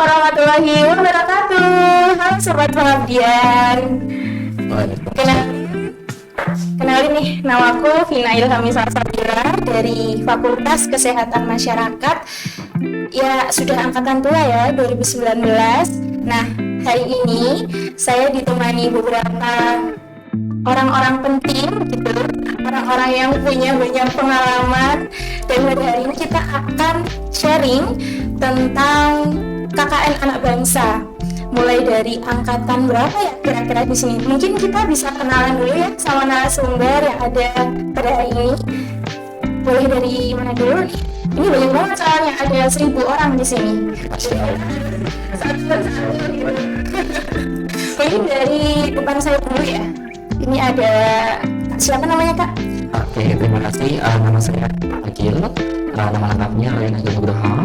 warahmatullahi wabarakatuh. Halo Sobat Pengabdian. Kenalin nih, namaku Vina Ilhamisah Sabira dari Fakultas Kesehatan Masyarakat. Ya, sudah angkatan tua ya, 2019. Nah, hari ini saya ditemani beberapa orang-orang penting gitu, orang-orang yang punya banyak pengalaman, dan pada hari ini kita akan sharing tentang KKN anak bangsa. Mulai dari angkatan berapa ya kira-kira di sini? Mungkin kita bisa kenalan dulu ya sama narasumber yang ada pada hari ini. Boleh dari mana dulu nih? Ini banyak banget soalnya, ada 1.000 orang di sini. Mungkin dari depan saya dulu ya. Ini ada, siapa namanya Kak? Oke, terima kasih. Nama saya Akil. Nama lengkapnya Ryan Agil Nugroho.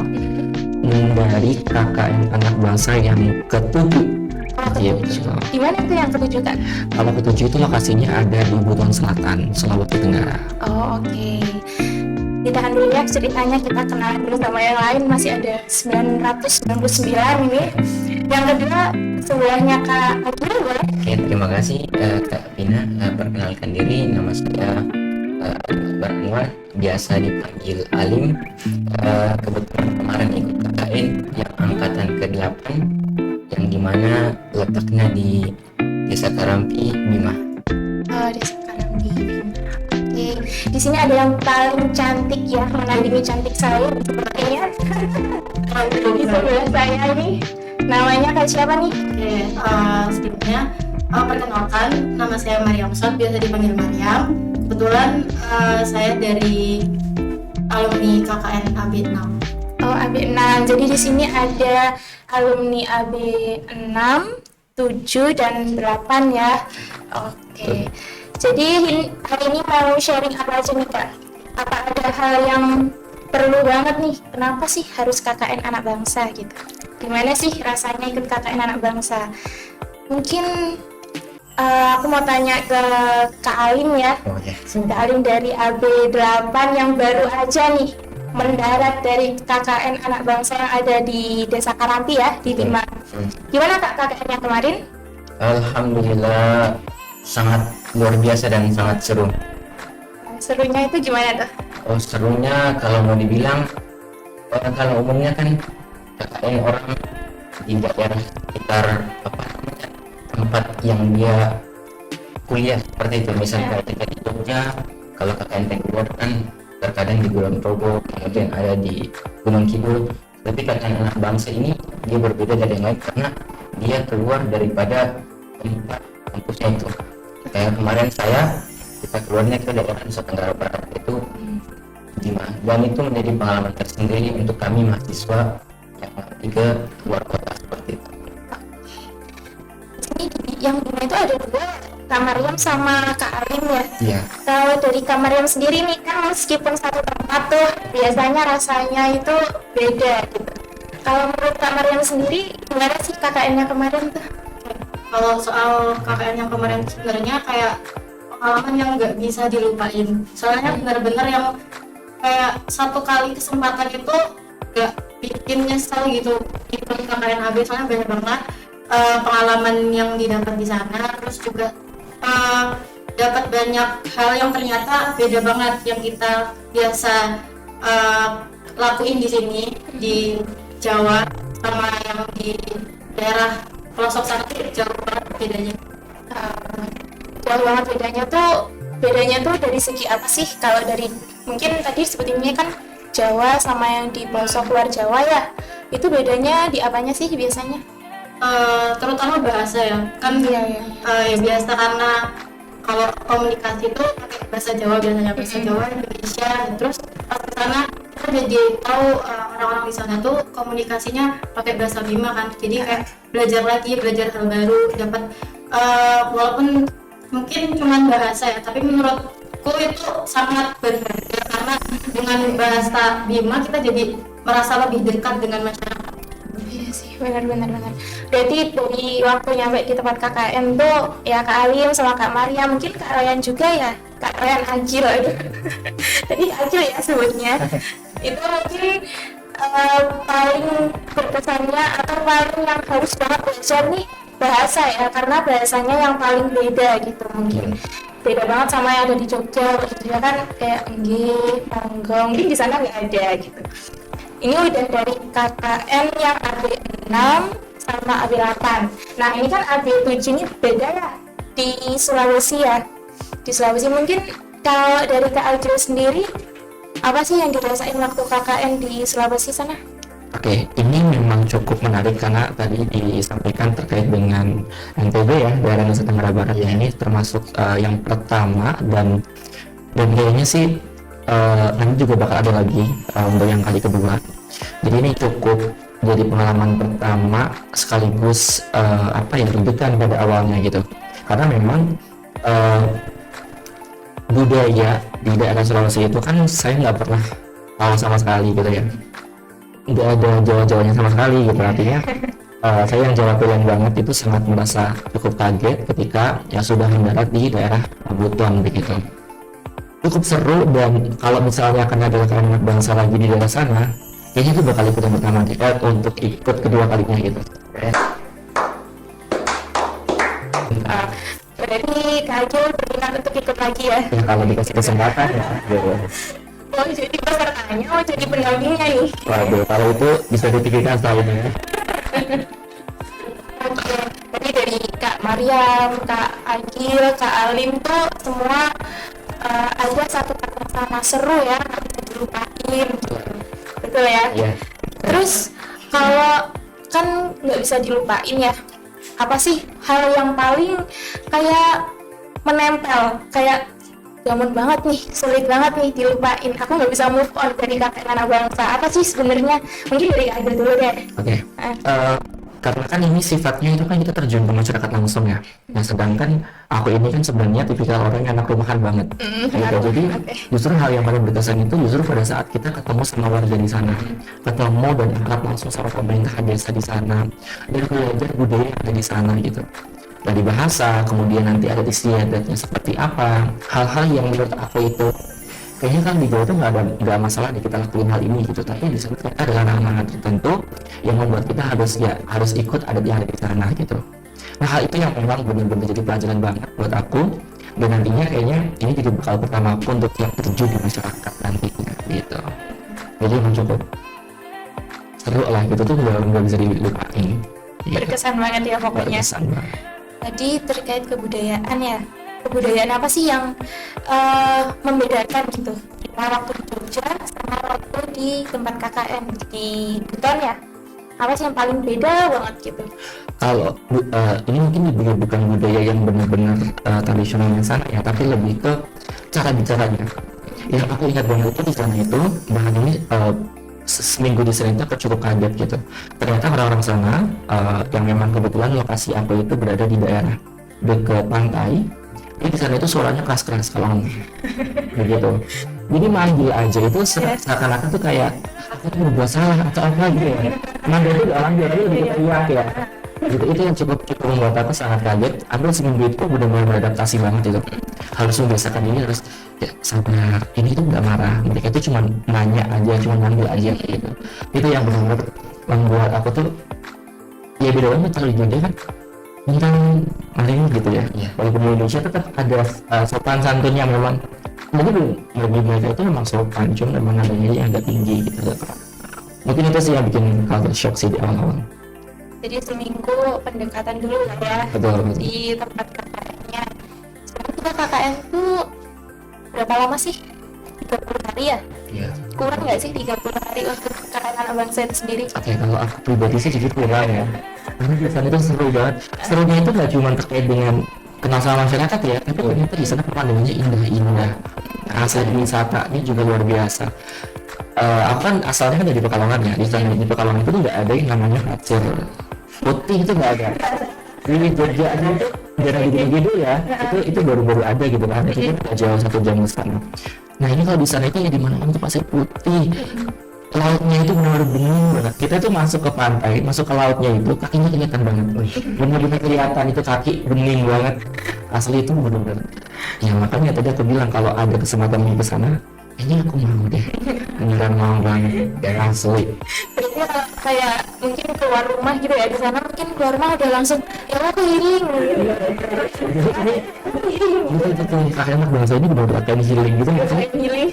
Dari KKN Anak Bangsa yang ke-7. Di mana itu yang ke-7 Kak? Kalau ke-7 itu lokasinya ada di Buton Selatan, Sulawesi Tenggara. Oh, oke. Ditahan dulu ya ceritanya, kita kenalan dulu sama yang lain. Masih ada 999 ini. Yang kedua sebelahnya Kak Akil, boleh? Oke, terima kasih Kak Vina. Perkenalkan diri, nama saya Anwar, biasa dipanggil Alim. Kebetulan kemarin ikut KKN yang angkatan ke-8, yang dimana letaknya di Desa Karampi, Bima. Oh, Desa Karampi, Bima. Oke, di sini ada yang paling cantik ya, menandingi cantik saya sepertinya. Di sebelah saya nih, namanya Kak siapa nih? Oke, sebelumnya perkenalkan, nama saya Mariam Sot, biasa dipanggil Mariam. Kebetulan saya dari alumni KKN AB6. Oh, AB6. Jadi di sini ada alumni AB6, 7 dan 8 ya. Oke. Jadi hari ini mau sharing apa aja nih Kak? Apa ada hal yang perlu banget nih? Kenapa sih harus KKN anak bangsa gitu? Gimana sih rasanya ikut KKN anak bangsa? Mungkin aku mau tanya ke Kak Alim ya. Oh ya. Kak Alim dari AB8 yang baru aja nih mendarat dari KKN anak bangsa yang ada di Desa Karampi ya, di Bima. Gimana Kak KKN-nya kemarin? Alhamdulillah sangat luar biasa dan sangat seru. Serunya itu gimana tuh? Oh, serunya kalau mau dibilang, kalau umumnya kan KKN orang di daerah sekitar tempat yang dia kuliah seperti itu, misalnya kayak kita di Jogja, kalau KKN keluar kan terkadang di Kulon Progo, kemudian ada di Gunung Kidul. Tapi KKN anak bangsa ini dia berbeda dari yang lain karena dia keluar daripada tempat kampusnya itu. Kayak kemarin kita keluarnya ke daerah Nusa Tenggara Barat itu Bima, dan itu menjadi pengalaman tersendiri untuk kami mahasiswa yang pergi ke luar kota seperti itu. Yang Bima itu ada 2, Kak Mariam sama Kak Alim ya. Iya. Kalau dari Kak Mariam sendiri nih kan meskipun satu tempat tuh biasanya rasanya itu beda gitu. Kalau menurut Kak Mariam sendiri gimana sih KKN-nya kemarin tuh? Kalau soal KKN yang kemarin sebenarnya kayak pengalaman yang nggak bisa dilupain. Soalnya benar-benar yang kayak satu kali kesempatan itu nggak bikin nyesel gitu. Ikut KKN AB soalnya banyak banget pengalaman yang didapat di sana. Terus juga dapat banyak hal yang ternyata beda banget yang kita biasa lakuin di sini di Jawa sama yang di daerah pelosok sana tuh jauh banget bedanya. Jauh banget bedanya tuh dari segi apa sih? Kalau dari mungkin tadi sebetulnya kan Jawa sama yang di pelosok luar Jawa ya, itu bedanya di apanya sih biasanya? Terutama bahasa ya kan. Ya biasa karena kalau komunikasi itu pakai bahasa Jawa, biasanya bahasa Jawa Indonesia. Terus pas ke sana kita jadi tahu orang-orang di sana tuh komunikasinya pakai bahasa Bima kan, jadi kayak belajar hal baru, dapat walaupun mungkin cuma bahasa ya, tapi menurutku itu sangat berharga karena dengan bahasa Bima kita jadi merasa lebih dekat dengan masyarakat. Iya sih, benar. Berarti dari waktu nyampe di tempat KKN tuh ya Kak Alim sama Kak Maria, mungkin Kak Ryan juga ya, Kak Ryan Agil aduh. Tadi Agil ya sebutnya. Itu mungkin paling berkesannya atau paling yang harus banget belajar nih bahasa ya, karena bahasanya yang paling beda gitu mungkin. Beda banget sama yang ada di Jogja gitu ya kan, kayak nggih, monggo, mungkin di sana nggak ada gitu. Ini udah dari KKN yang AB6 sama AB8. Nah ini kan AB7 ini beda ya di Sulawesi ya. Di Sulawesi mungkin kalau dari Kak Agil sendiri apa sih yang dirasain waktu KKN di Sulawesi sana? Oke, ini memang cukup menarik karena tadi disampaikan terkait dengan NTB ya, daerah Nusa Tenggara Barat ini termasuk yang pertama dan kayaknya sih nanti juga bakal ada lagi untuk yang kali kedua. Jadi ini cukup jadi pengalaman pertama sekaligus deg-degan pada awalnya gitu. Karena memang budaya di daerah Sulawesi itu kan saya nggak pernah tahu sama sekali gitu ya. Nggak ada Jawa-Jawanya sama sekali gitu, artinya saya yang Jawa pilihan banget itu sangat merasa cukup kaget ketika ya sudah mendarat di daerah Buton begitu. Cukup seru, dan kalau misalnya akan ada anak bangsa lagi di daerah sana, kayaknya itu bakal ikut yang pertama untuk ikut kedua kalinya gitu. Berarti Kak Agil berminat untuk ikut lagi ya? Ya kalau dikasih kesempatan ya gitu. Oh jadi pesertanya, oh jadi pendampingnya nih. Waduh, kalau itu bisa dipikirkan tahunnya. Oke, tadi dari Kak Mariam, Kak Agil, Kak Alim tuh semua ada satu kata sama seru ya, nggak bisa dilupain gitu. Betul ya? Iya. Terus kalau kan nggak bisa dilupain ya, apa sih hal yang paling kayak menempel, kayak gampang banget nih, sulit banget nih dilupain, aku nggak bisa move on dari KKN anak bangsa, apa sih sebenarnya? Mungkin dari Agil dulu deh. Oke. Karena kan ini sifatnya itu kan kita terjun ke masyarakat langsung ya. Nah sedangkan aku ini kan sebenarnya tipikal orang yang anak rumahan banget. Gitu. Jadi justru hal yang paling berkesan itu justru pada saat kita ketemu sama warga di sana, ketemu dan akrab langsung sama pemerintah desa di sana, dan belajar budaya yang ada di sana gitu. Dari bahasa, kemudian nanti ada istiadatnya seperti apa, hal-hal yang menurut aku itu kayaknya kan di Jawa itu nggak masalah nih kita lakuin hal ini gitu, tapi di sana ternyata ada ranah tertentu yang membuat kita harus ikut adat yang ada di sana gitu. Nah hal itu yang memang benar-benar jadi pelajaran banget buat aku, dan nantinya kayaknya ini jadi bekal pertama aku untuk yang terjun di masyarakat nantinya gitu. Jadi emang cukup seru lah gitu, tuh nggak bisa dilupain gitu. Berkesan banget ya pokoknya. Berkesan banget. Tadi terkait kebudayaan ya, kebudayaan apa sih yang membedakan gitu antara waktu di Jogja sama waktu di tempat KKN di Buton ya, apa sih yang paling beda banget gitu? Kalau ini mungkin bukan budaya yang benar-benar tradisionalnya sana ya, tapi lebih ke cara bicaranya. Yang aku ingat banget itu di sana itu, bahkan ini seminggu di sana itu aku cukup kaget gitu. Ternyata orang-orang sana yang memang kebetulan lokasi aku itu berada di daerah dekat pantai. Jadi di sana itu suaranya keras-keras kalau ngomong, begitu. Jadi manggil aja itu seakan-akan tuh kayak aku tuh berbuat salah atau apa gitu ya. Manggil itu dalam dia lebih teriak ya. Gitu, itu yang cukup membuat aku sangat kaget. Ambil seminggu itu benar-benar beradaptasi banget itu. Harus membiasakan ini, harus ya sabar. Ini tuh nggak marah. Mereka itu cuma nanya aja, cuma manggil aja gitu. Itu yang benar-benar membuat aku tuh ya beda banget kalau di Jogja kan. Tentang hari ini gitu ya, walaupun di Indonesia tetap ada sopan santunnya memang. Mungkin bagi mereka itu memang sopan, cuma memang adanya yang agak tinggi gitu. Mungkin itu sih yang bikin culture shock sih di awal-awal. Jadi seminggu pendekatan dulu lah ya. Betul. Di tempat KKN-nya. Sekarang kita KKN tuh berapa lama sih? 30 hari ya? Iya. Kurang nggak sih 30 hari untuk KKN anak bangsa itu sendiri? Oke, kalau aku pribadi sih jujur kurang ya. Karena biasanya itu seru banget. Serunya itu nggak cuma terkait dengan kenal sama masyarakat ya, tapi ternyata di sana pemandangannya indah-indah. Asal wisatanya juga luar biasa. Aku kan asalnya kan dari Pekalongan ya. Di sana di Pekalongan itu nggak ada yang namanya pasir putih, itu nggak ada. Di Jogja aja itu daerah gitu ya. Itu baru-baru ada gitu kan. Itu pun nggak jauh 1 jam ke sana. Nah ini kalau di sana itu ya di mana itu pasir putih. Lautnya itu benar-benar bening banget. Kita tuh masuk ke pantai, masuk ke lautnya itu kakinya kelihatan banget. Benar-benar kelihatan itu kaki bening banget. Asli itu benar-benar. Ya makanya tadi aku bilang kalau ada kesempatan ke sana, kayaknya aku mau deh, beneran mau banget, gak langsung. Berarti kalau kayak mungkin keluar rumah gitu ya, di sana mungkin keluar rumah udah langsung ya aku healing. Betul, kakak anak bangsa ini udah latihan healing gitu nggak sih? Healing.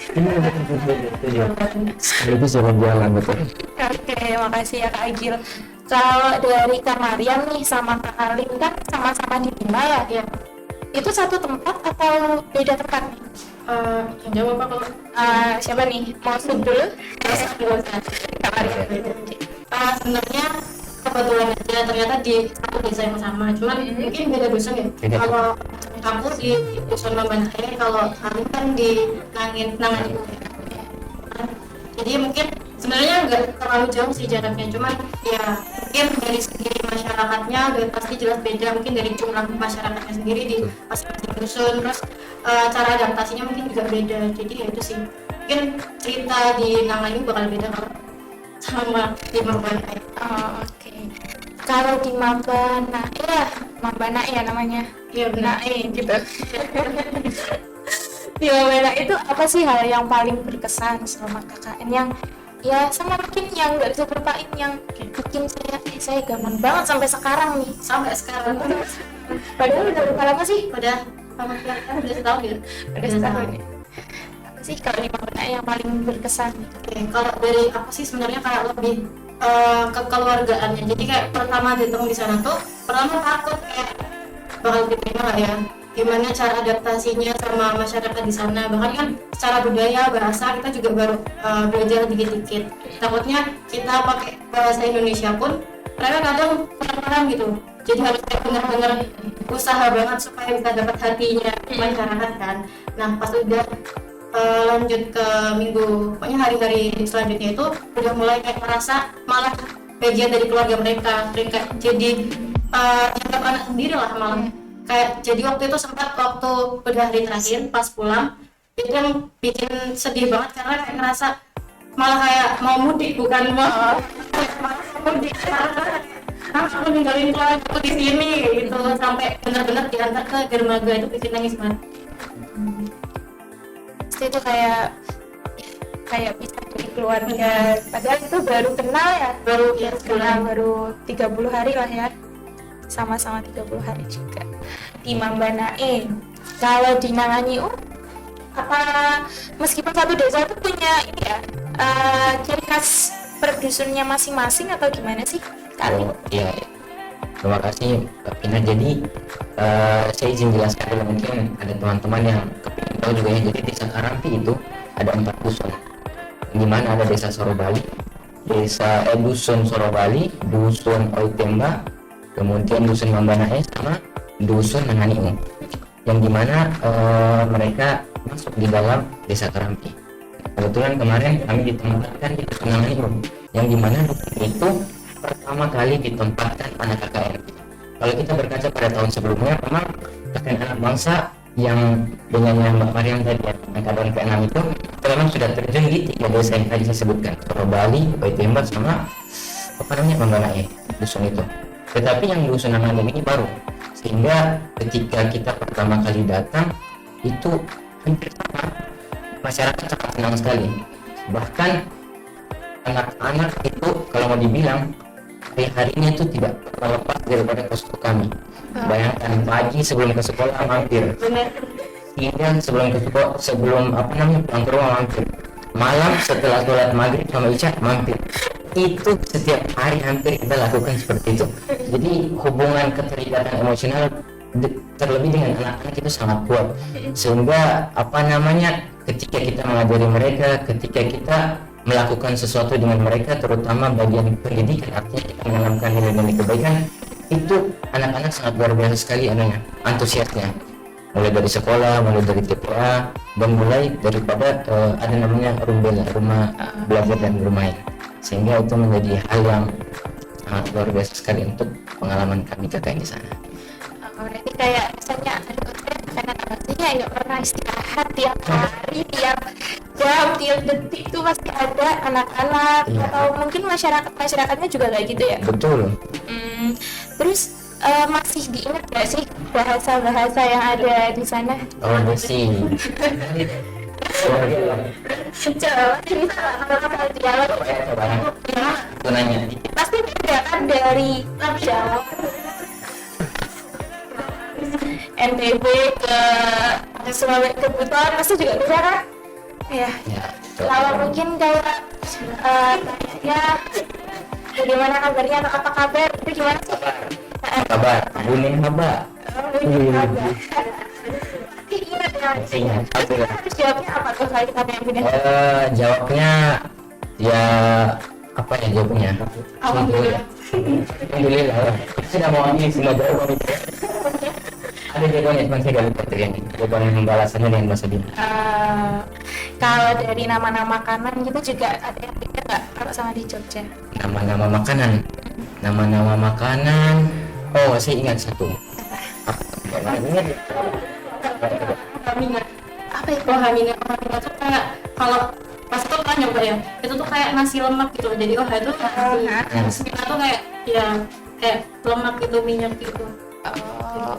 Sekaligus jalan-jalan betul. Oke, makasih ya Kak Agil. Kalau dari Kak Mariam nih sama Kak Alim kan sama-sama di Bima ya? Ya, Itu satu tempat atau beda tempat nih? yang jawab apa kalau Siapa nih? Mau sub dulu? Kak Mariam. sebenarnya kebetulan aja ternyata di satu desa yang sama, cuman mungkin beda dusun ya. Beda. Kalau aku di dusun Mambanaya, kalau Alim kan di Nangan. Jadi mungkin sebenarnya nggak terlalu jauh sih jaraknya, cuman ya mungkin dari segi masyarakatnya udah pasti jelas beda, mungkin dari jumlah masyarakatnya sendiri di masing-masing dusun, terus cara adaptasinya mungkin juga beda. Jadi ya itu sih, mungkin cerita di Nangan ini bakal beda kalau sama di Mambanaya. Oh, oke. Kalau di Mambana ya namanya. Iya benar. Nae gitu. Di Mambana itu apa sih hal yang paling berkesan selama KKN yang ya sama mungkin yang nggak bisa lupain yang bikin saya gaman banget sampai sekarang nih. Sampai sekarang Padahal udah berapa lama sih? udah udah setahun ya. Udah setahun ya. Apa sih kalau di Mambana yang paling berkesan? Oke, kalau dari aku sih sebenarnya kayak lebih kekeluargaannya. Jadi kayak pertama datang di sana tuh, pertama takut kayak bakal diterima nggak ya? Gimana cara adaptasinya sama masyarakat di sana? Bahkan kan secara budaya, bahasa kita juga baru belajar dikit-dikit. Takutnya kita pakai bahasa Indonesia pun mereka kadang kurang paham gitu. Jadi harus kayak benar-benar usaha banget supaya bisa dapat hatinya masyarakat kan. Nah pas udah lanjut ke minggu, pokoknya hari-hari selanjutnya itu udah mulai kayak merasa malah bagian dari keluarga mereka jadi anggap anak sendiri lah malah. Kayak jadi waktu itu sempat waktu udah hari terakhir pas pulang itu yang bikin sedih banget karena kayak ngerasa malah kayak mau mudik, bukan mau mudik, karena aku ninggalin keluarga aku di sini gitu, sampai benar-benar diantar ke dermaga. Itu bikin nangis banget. Itu kayak bisa jadi keluarga, padahal itu baru kenal ya, Baru ya kenal baru 30 hari lah ya, sama-sama 30 hari juga di Mambanae. Kalau di Nanganyiu apa meskipun satu desa itu punya ini ya ciri khas per dusunnya masing-masing atau gimana sih kali? Oh iya, terima kasih Mbak Pina. Jadi saya izin jelaskan dulu, mungkin ada teman-teman yang kepingin tahu juga ya. Jadi desa Karampi itu ada 4 dusun, di mana ada desa Sorobali, dusun Sorobali, dusun Oitemba, kemudian dusun Mambanae sama dusun Nanganiu, yang dimana mereka masuk di dalam desa Karampi. Kebetulan kemarin kami ditempatkan di dusun Nanganiu, yang dimana dusun itu pertama kali ditempatkan anak KKN. Kalau kita berkaca pada tahun sebelumnya, memang KKN anak bangsa yang dengan Mbak Mariam tadi ya, angkatan ke-6 itu memang sudah terjun di 3 desa yang tadi saya sebutkan, Sorobali, Oitemba sama Mambanae, dusun itu. Tetapi yang dusun Nanganiu ini baru, sehingga ketika kita pertama kali datang itu hampir sama, masyarakat sangat senang sekali. Bahkan anak-anak itu kalau mau dibilang hari-harinya itu tidak pernah lepas daripada posko kami. Bayangkan pagi sebelum ke sekolah mampir, siang sebelum ke sekolah, pulang ke rumah mampir, malam setelah sholat maghrib sama isya mampir. Itu setiap hari hampir kita lakukan seperti itu. Jadi hubungan keterikatan emosional terlebih dengan anak-anak itu sangat kuat, sehingga ketika kita mengajari mereka, ketika kita melakukan sesuatu dengan mereka, terutama bagian pendidikan, artinya kita menanamkan nilai-nilai kebaikan, itu anak-anak sangat luar biasa sekali antusiasnya, mulai dari sekolah, mulai dari TPA, dan mulai daripada ada namanya rumah belajar dan bermain, sehingga itu menjadi hal yang sangat luar biasa sekali untuk pengalaman kami KKN di sana. Berarti kayak misalnya karena rasanya nggak pernah istirahat tiap hari, tiap jam, tiap detik itu pasti ada anak-anak atau mungkin masyarakatnya juga kayak gitu ya. Betul. Terus masih diingat nggak sih bahasa-bahasa yang ada di sana? Oh masih. Coba bisa kalau dialog Coba aku nanya dikit. pasti beda kan dari Jawa NTB ke Sulawesi ke Buton pasti juga beda kan ya. Ya, Kalau mungkin kayak ya bagaimana kabarnya atau apa kabar itu gimana sih? kabar Buning haba. Ingat ya. Ingat, aku ya. Terus jawabnya apa tuh kalau kita yang beda? Jawabnya ya apa ya jawabnya? Alhamdulillah. Alhamdulillah. Sudah mau ambil semua jawaban itu. Ada jawabannya cuma saya gak lupa tuh yang jawaban pembalasannya dengan bahasa Bina. Kalau dari nama-nama makanan gitu juga ada yang beda nggak kalau sama di Jogja? Nama-nama makanan. Nama-nama makanan. Oh, saya ingat satu. Apa? Nggak ingat. Hamina. Apa itu? Oh, Hamina tuh kayak kalau pas itu kan nyoba ya, itu tuh kayak nasi lemak gitu. Jadi itu nasi Hamina tuh kayak ya kayak lemak gitu, minyak gitu.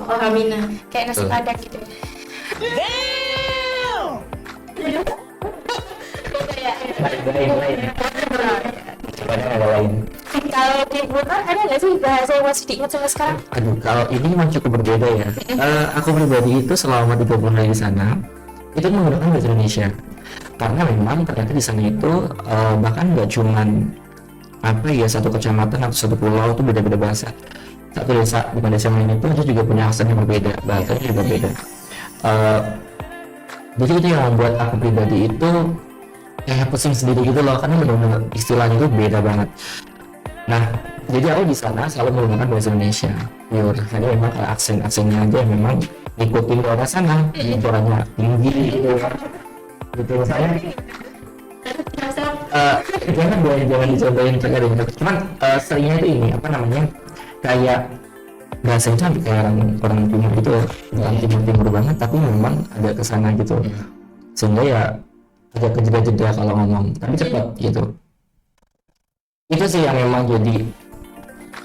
Oh, Hamina. Kayak nasi Betul. padang gitu ya. Lain. Coba ada lain. Kalau di Buton ada nggak sih bahasa yang masih diingat sampai sekarang? Aduh, kalau ini memang cukup berbeda ya. Aku pribadi itu selama 30 hari di sana itu menggunakan bahasa Indonesia. Karena memang ternyata di sana itu bahkan nggak cuman apa ya satu kecamatan atau satu pulau itu beda-beda bahasa. Satu desa bukan desa lain itu juga punya aksen yang berbeda, bahasanya juga beda. Jadi itu yang membuat aku pribadi itu kayak pusing sendiri gitu loh, karena benar-benar istilahnya itu beda banget. Nah, jadi aku di sana selalu menggunakan bahasa Indonesia pure. Hanya memang kayak aksen-aksennya aja yang memang ngikutin orang sana, suaranya tinggi gitu kan. Gitu saya jangan dicontohin terkadang. Cuman seringnya itu ini apa namanya kayak bahasanya tuh kayak orang timur gitu, orang timur banget, tapi memang ada kesana gitu. Sehingga ya agak kejeda-jeda kalau ngomong, tapi cepat gitu. Itu sih yang memang jadi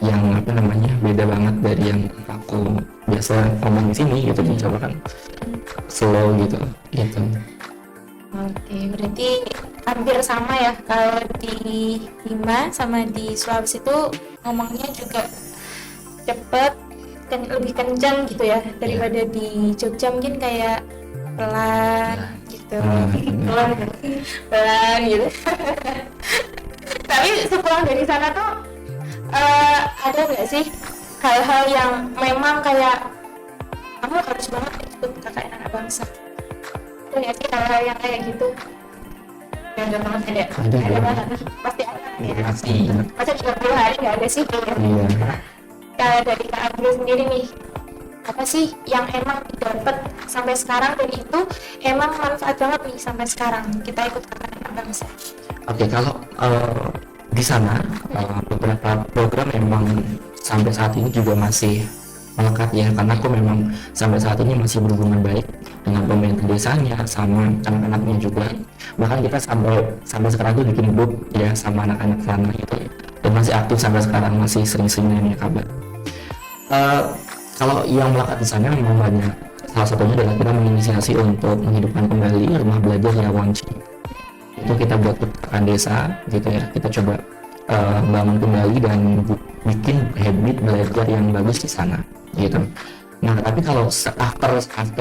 yang apa namanya beda banget dari yang aku biasa ngomong di sini gitu, dicoba kan slow gitu. Oke, berarti hampir sama ya kalau di Bima sama di Sulawesi itu ngomongnya juga cepet dan lebih kencang gitu ya daripada di Jogja mungkin kayak pelan gitu. Pelan gitu. Tapi sepulang dari sana tuh ada nggak sih hal-hal yang memang kayak kamu harus banget ikut KKN anak bangsa? Ada nggak sih hal-hal yang kayak gitu? Ada banget ada banget pasti ada ya. Pasti. Masa 30 hari nggak ada sih? Iya. Kalau dari Kak Abdul sendiri nih, apa sih yang emang didapat sampai sekarang dan itu emang manfaat banget nih sampai sekarang kita ikut KKN anak bangsa? Oke, kalau di sana beberapa program memang sampai saat ini juga masih melekat ya, karena aku memang sampai saat ini masih berhubungan baik dengan pemerintah desanya sama anak-anaknya juga. Bahkan kita sampai sekarang tuh bikin grup ya sama anak-anak sana gitu ya, dan masih aktif sampai sekarang, masih sering-sering nanya kabar. Kalau yang melekat di sana memang banyak. Salah satunya adalah kita menginisiasi untuk menghidupkan kembali rumah belajar Yawanci. Itu kita buat perpustakaan desa gitu ya, kita coba bangun kembali dan bikin habit belajar yang bagus di sana gitu. Nah, tapi kalau after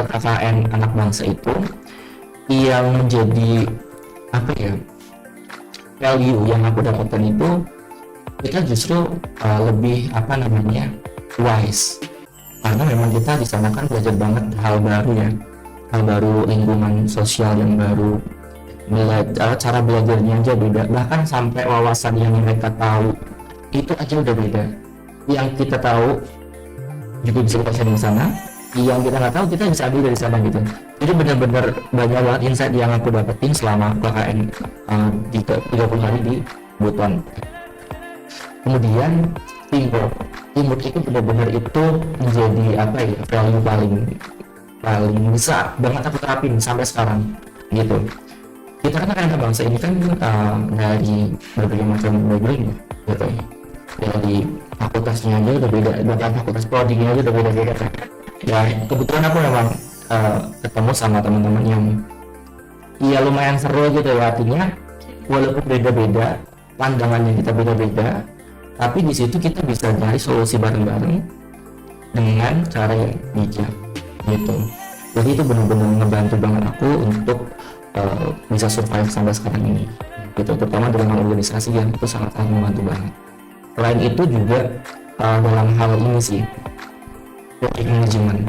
KKN anak bangsa itu yang menjadi apa ya value yang aku dapatkan itu, kita justru lebih apa namanya wise, karena memang kita di sana kan belajar banget hal baru ya, hal baru, lingkungan sosial yang baru, cara belajarnya aja beda, bahkan sampai wawasan yang mereka tahu itu aja udah beda. Yang kita tahu juga bisa kita share di sana, yang kita nggak tahu kita bisa ambil dari sana gitu. Jadi benar-benar banyak banget insight yang aku dapetin selama KKN di 30 hari di Buton. Kemudian teamwork itu benar-benar itu menjadi apa ya value paling besar banget aku terapin sampai sekarang gitu. Kita kan anak bangsa ini kan dari berbagai macam background gitu, dari fakultasnya aja udah beda, bahkan fakultas prodinya aja udah beda-beda kan. Ya kebetulan aku memang ketemu sama teman-teman yang ya lumayan seru gitu ya. Artinya walaupun beda-beda pandangannya, kita beda-beda, tapi di situ kita bisa cari solusi bareng-bareng dengan cara yang bijak gitu. Jadi itu benar-benar ngebantu banget aku untuk bisa survive sampai sekarang ini gitu, terutama dengan organisasi yang itu sangat membantu banget. Selain itu juga dalam hal ini sih, project management,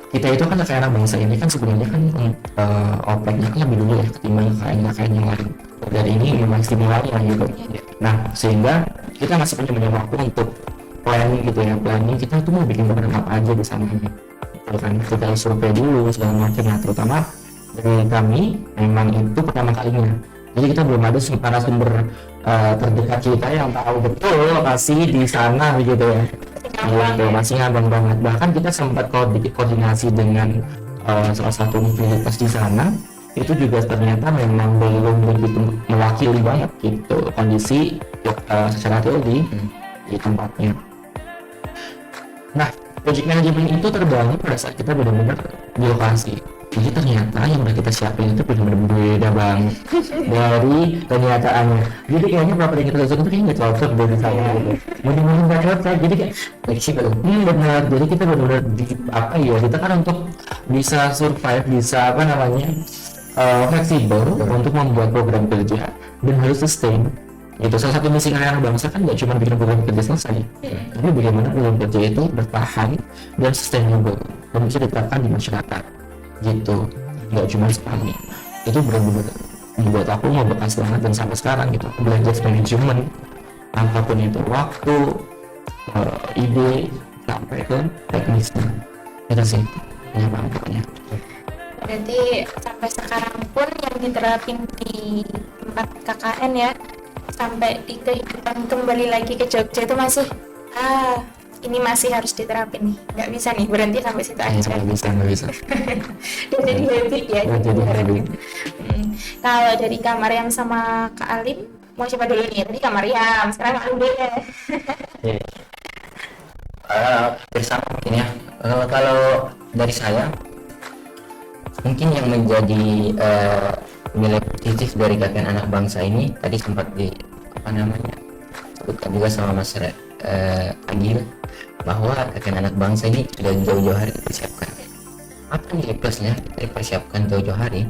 kita itu kan KKN anak bangsa ini kan sebenarnya kan OPEC-nya kan lebih dulu ya ketimbang KKN yang lain, dan ini memang istimewanya gitu. Nah sehingga kita masih punya banyak waktu untuk planning gitu ya, planning kita tuh mau bikin program apa aja di sana gitu kan. Kita survei dulu segala macam. Nah terutama dari kami memang itu pertama kalinya, jadi kita belum ada narasumber terdekat kita yang tahu betul lokasi di sana gitu ya. Gitu, masih ngabang banget. Bahkan kita sempat koordinasi dengan salah satu universitas di sana, itu juga ternyata memang belum begitu mewakili banget gitu kondisi secara teori di tempatnya. Nah, project management itu terbangun pada saat kita benar-benar di lokasi. Jadi ternyata yang udah kita siapin itu benar-benar beda banget dari kenyataannya. Jadi kayaknya berapa yang kita lakukan itu kayaknya nggak cocok dari sana gitu. Benar-benar nggak cocok. Jadi kayak fleksibel. Benar. Jadi kita benar-benar apa ya? Kita kan untuk bisa survive, bisa apa namanya fleksibel untuk membuat program kerja dan harus sustain. Itu salah satu misi anak bangsa kan nggak cuma bikin program kerja selesai, tapi bagaimana program kerja itu bertahan dan sustainable dan bisa diterapkan di masyarakat gitu, nggak cuma sekali. Itu benar-benar membuat aku membekas banget, dan sampai sekarang gitu aku belajar manajemen apapun itu, waktu, ide sampai ke teknisnya. Itu sih pokoknya. Berarti sampai sekarang pun yang diterapin di tempat KKN ya, sampai di kehidupan kembali lagi ke Jogja itu masih ini masih harus diterapin nih, nggak bisa nih berhenti sampai situ aja. Nggak bisa. Udah jadi habit ya. Jadi habit. Kalau dari Kak Maryam sama Kak Alim, mau siapa dulu nih? Tadi Kak Maryam, sekarang Kak Alim dulu ya. Bersama mungkin ya. Kalau dari saya, mungkin yang menjadi nilai positif dari KKN anak bangsa ini tadi sempat sebutkan juga sama Mas Agil, bahwa KKN anak bangsa ini sudah jauh-jauh hari dipersiapkan. Apa nilai plusnya? Kita dipersiapkan jauh-jauh hari,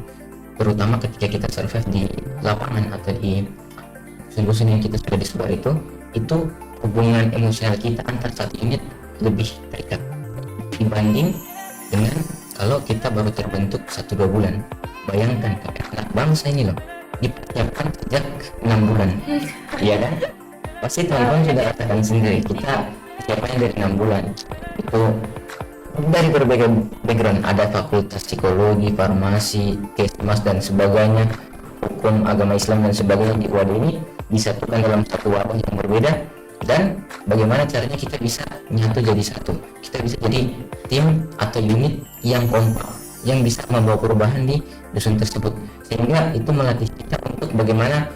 terutama ketika kita survive di lapangan atau di dusun yang kita sudah disebar itu hubungan emosional kita antar satu unit lebih terikat dibanding dengan kalau kita baru terbentuk 1-2 bulan. Bayangkan KKN anak bangsa ini loh dipersiapkan sejak 6 bulan. Iya kan? Pasti teman-teman sudah rasakan sendiri, kita persiapannya dari 6 bulan. Itu dari berbagai background, ada fakultas psikologi, farmasi, kesmas dan sebagainya, hukum, agama Islam dan sebagainya di wadah ini disatukan dalam satu wadah yang berbeda. Dan bagaimana caranya kita bisa nyatu jadi satu, kita bisa jadi tim atau unit yang kompak, yang bisa membawa perubahan di dusun tersebut, sehingga itu melatih kita untuk bagaimana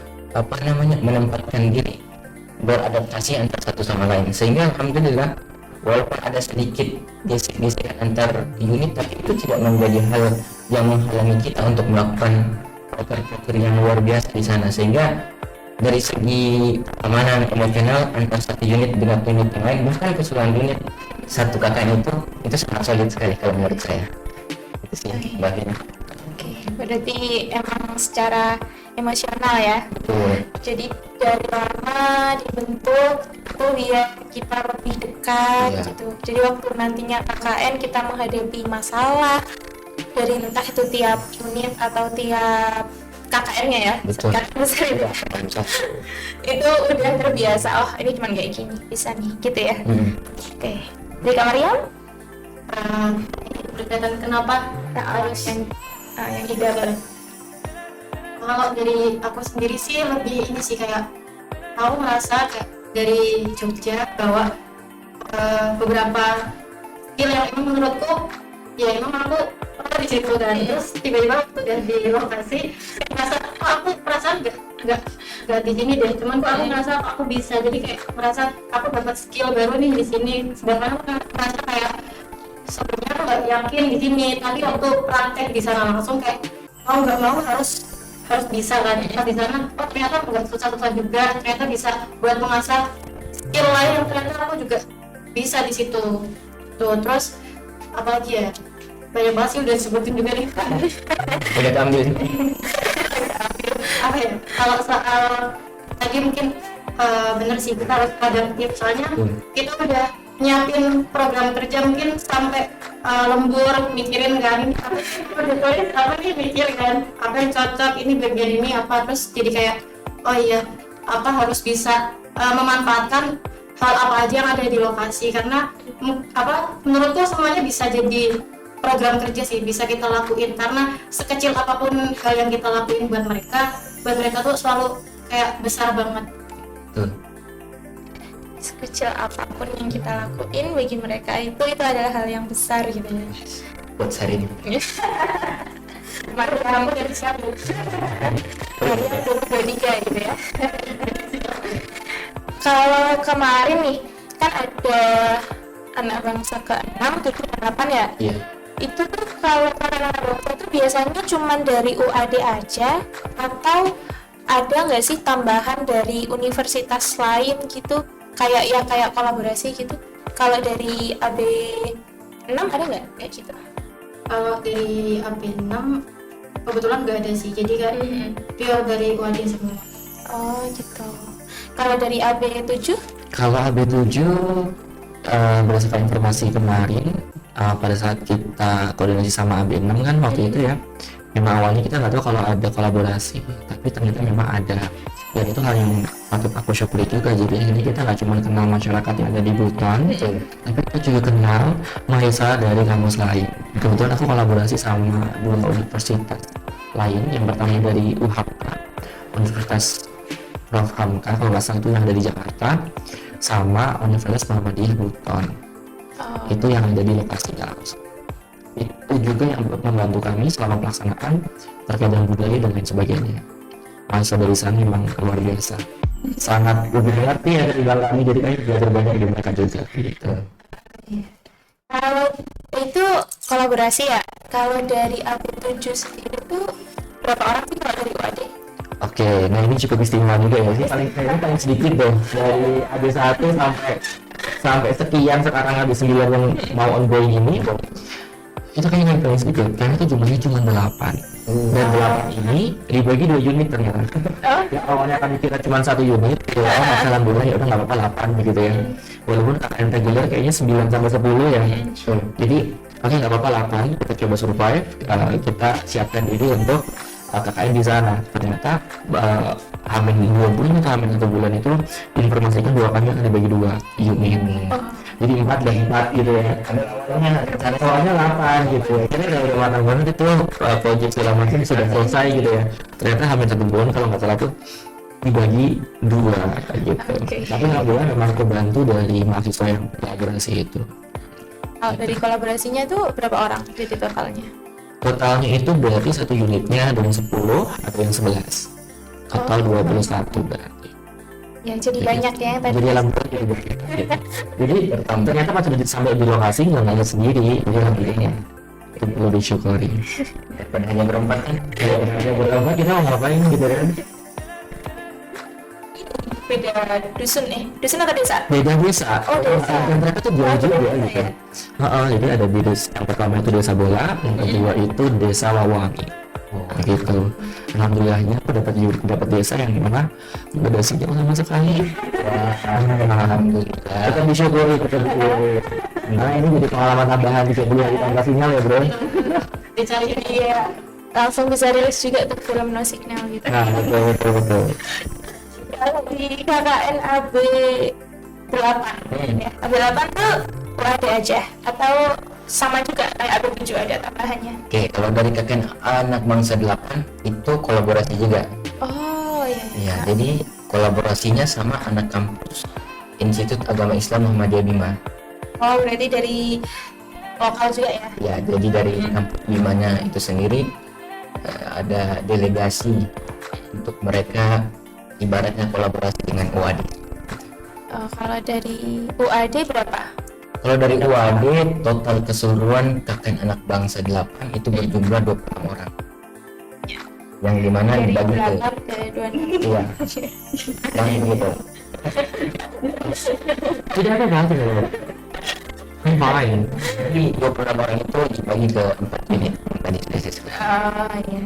menempatkan diri, beradaptasi antar satu sama lain. Sehingga alhamdulillah walaupun ada sedikit gesek-gesekan antar unit, tapi itu tidak menjadi hal yang menghalangi kita untuk melakukan proker-proker yang luar biasa di sana. Sehingga dari segi keamanan emosional antar satu unit dengan unit yang lain, bahkan keseluruhan unit satu KKN itu sangat solid sekali kalau menurut saya. Itu sih bagian. Oke, berarti emang secara emosional ya. Betul. Jadi dari lama dibentuk itu biar kita lebih dekat gitu. Jadi waktu nantinya KKN kita menghadapi masalah dari entah itu tiap unit atau tiap KKN-nya ya. Betul. Itu udah terbiasa. Oh ini cuma kayak gini, bisa nih, gitu ya. Oke. Dari Kak Maryam? Berkaitan kenapa Harus yang ideal. Kalau dari aku sendiri sih lebih ini sih, kayak aku merasa kayak dari Jogja bahwa beberapa skill yang emang menurutku ya emang aku pernah di situ kan, terus tiba-tiba udah di lokasi aku perasaan nggak di sini deh, cuman aku merasa aku bisa, jadi kayak merasa aku dapat skill baru nih di sini, sedangkan aku merasa kayak sebenarnya nggak yakin di sini, tapi waktu praktek di sana langsung kayak mau nggak mau harus bisa kan. Pas di sana oh ternyata nggak susah-susah juga, ternyata bisa buat mengasah skill lain yang ternyata aku juga bisa di situ tuh. Terus apa lagi ya, banyak banget sih udah disebutin juga nih. Udah keambil. Apa ya, kalau soal tadi mungkin bener sih kita harus adaptif, soalnya kita udah nyiapin program kerja mungkin sampai lembur mikirin kan ini apa udah tulis apa nih, mikir kan apa yang cocok, ini bagian ini apa, terus jadi kayak oh iya apa harus bisa memanfaatkan hal apa aja yang ada di lokasi, karena apa menurutku semuanya bisa jadi program kerja sih, bisa kita lakuin, karena sekecil apapun hal yang kita lakuin buat mereka tuh selalu kayak besar banget. Sekecil apapun yang kita lakuin bagi mereka itu adalah hal yang besar gitu ya. Buat sehari ini. Kemarin kamu dari siapa? Kalian 23 gitu ya. Kalau kemarin nih kan ada anak bangsa ke-6, 7, 8 ya? Iya. Itu tuh kalau anak bangsa itu biasanya cuma dari UAD aja atau ada nggak sih tambahan dari universitas lain gitu? Kayak kolaborasi gitu. Kalau dari AB6 ada nggak kayak gitu? Kalau dari AB6 kebetulan nggak ada sih, jadi kan pure dari UAD semua. Oh gitu. Kalau dari AB7? Kalau AB7 berdasarkan informasi kemarin pada saat kita koordinasi sama AB6 kan waktu itu ya, memang awalnya kita nggak tahu kalau ada kolaborasi, tapi ternyata memang ada, dan itu hal yang patut aku syukuri juga. Jadi ini kita nggak cuma kenal masyarakat yang ada di Buton, tapi kita juga kenal mahasiswa dari kampus lain. Kebetulan aku kolaborasi sama dua universitas lain, yang pertama dari UHAPK, Universitas Prof. Hamka kalau nggak salah itu yang ada di Jakarta, sama Universitas Muhammadiyah Buton. Itu yang ada di lokasinya langsung. Itu juga yang membantu kami selama pelaksanaan terkait dengan budaya dan lain sebagainya. Mahasiswa dari sana memang luar biasa, sangat lebih mengerti ya dari kami, jadi kami belajar banyak dari mereka juga gitu. Kalau itu kolaborasi ya. Kalau dari AB7 sendiri tuh berapa orang sih kalau dari UAD? Oke, nah ini cukup istimewa juga ya. Ini paling sedikit dong, dari AB1 sampai sekian sekarang AB9 yang mau ongoing ini. Itu kayaknya yang paling sedikit, karena itu jumlahnya cuma 8 dan 8 ini dibagi 2 unit ternyata. Ya awalnya kami kira cuma 1 unit, ya masalah bola ya udah nggak apa-apa 8 begitu ya, walaupun KKN reguler kayaknya 9 sampai 10 ya. Jadi oke nggak apa-apa 8, kita coba survive, kita siapkan diri untuk KKN di sana. Ternyata Hamin 2 bulan atau Hamin 1 bulan itu informasikan bahwa kami akan dibagi 2 unit. Jadi 4 dan 4 gitu ya. Soalnya 8 gitu ya. Karena udah matang banget itu proyek segala macam sudah selesai gitu ya. Ternyata Hamin 1 bulan kalau nggak salah tuh dibagi 2 gitu. Tapi alhamdulillah memang kebantu dari mahasiswa yang kolaborasi itu. Dari kolaborasinya tuh berapa orang jadi totalnya? Totalnya itu berarti 1 unitnya ada yang 10 atau yang 11. Total 21 berarti. Ya jadi banyak ya tadi. Jadi alhamdulillah jadi banyak. Jadi ternyata pas sudah sampai di lokasi nggak ngeliat sendiri. Jadi alhamdulillah itu perlu disyukuri. Daripada hanya berempat kan. Ya berapa kita mau ngapain gitu kan? Beda dusun dusun atau desa? Beda desa. Oh, desa. Dan mereka tuh jauh juga gitu. Jadi ada di desa, yang pertama itu Desa Bola, yang kedua itu Desa Wawangi. Gitu. Alhamdulillahnya aku dapat desa yang dimana nggak ada sinyal sama sekali. Alhamdulillah. Kita disyukuri. Nah ini jadi pengalaman tambahan 3 hari tanpa sinyal ya bro. Dicari Iya. Langsung bisa rilis juga tuh film No Signal gitu. Nah betul. Kalau di KKN AB8 ya, AB8 tuh UAD aja atau sama juga kayak AB7 ada tambahannya? Oke, kalau dari KKN anak bangsa 8 itu kolaborasi juga. Oh iya. Ya, jadi kolaborasinya sama anak kampus Institut Agama Islam Muhammadiyah Bima. Oh berarti dari lokal juga ya? Ya, jadi dari kampus Bimanya itu sendiri ada delegasi untuk mereka ibaratnya kolaborasi dengan UAD. Oh, kalau dari UAD berapa? Kalau dari UAD total keseluruhan KKN anak bangsa 8 itu berjumlah 26 orang. yang dimana dari dibagi ke belakang ke 26. iya yang begitu. Tidak apa apa tuh. Fine. Jadi 26 orang itu dibagi ke 4 unit yang tadi sudah saya sebutkan. Oh iya.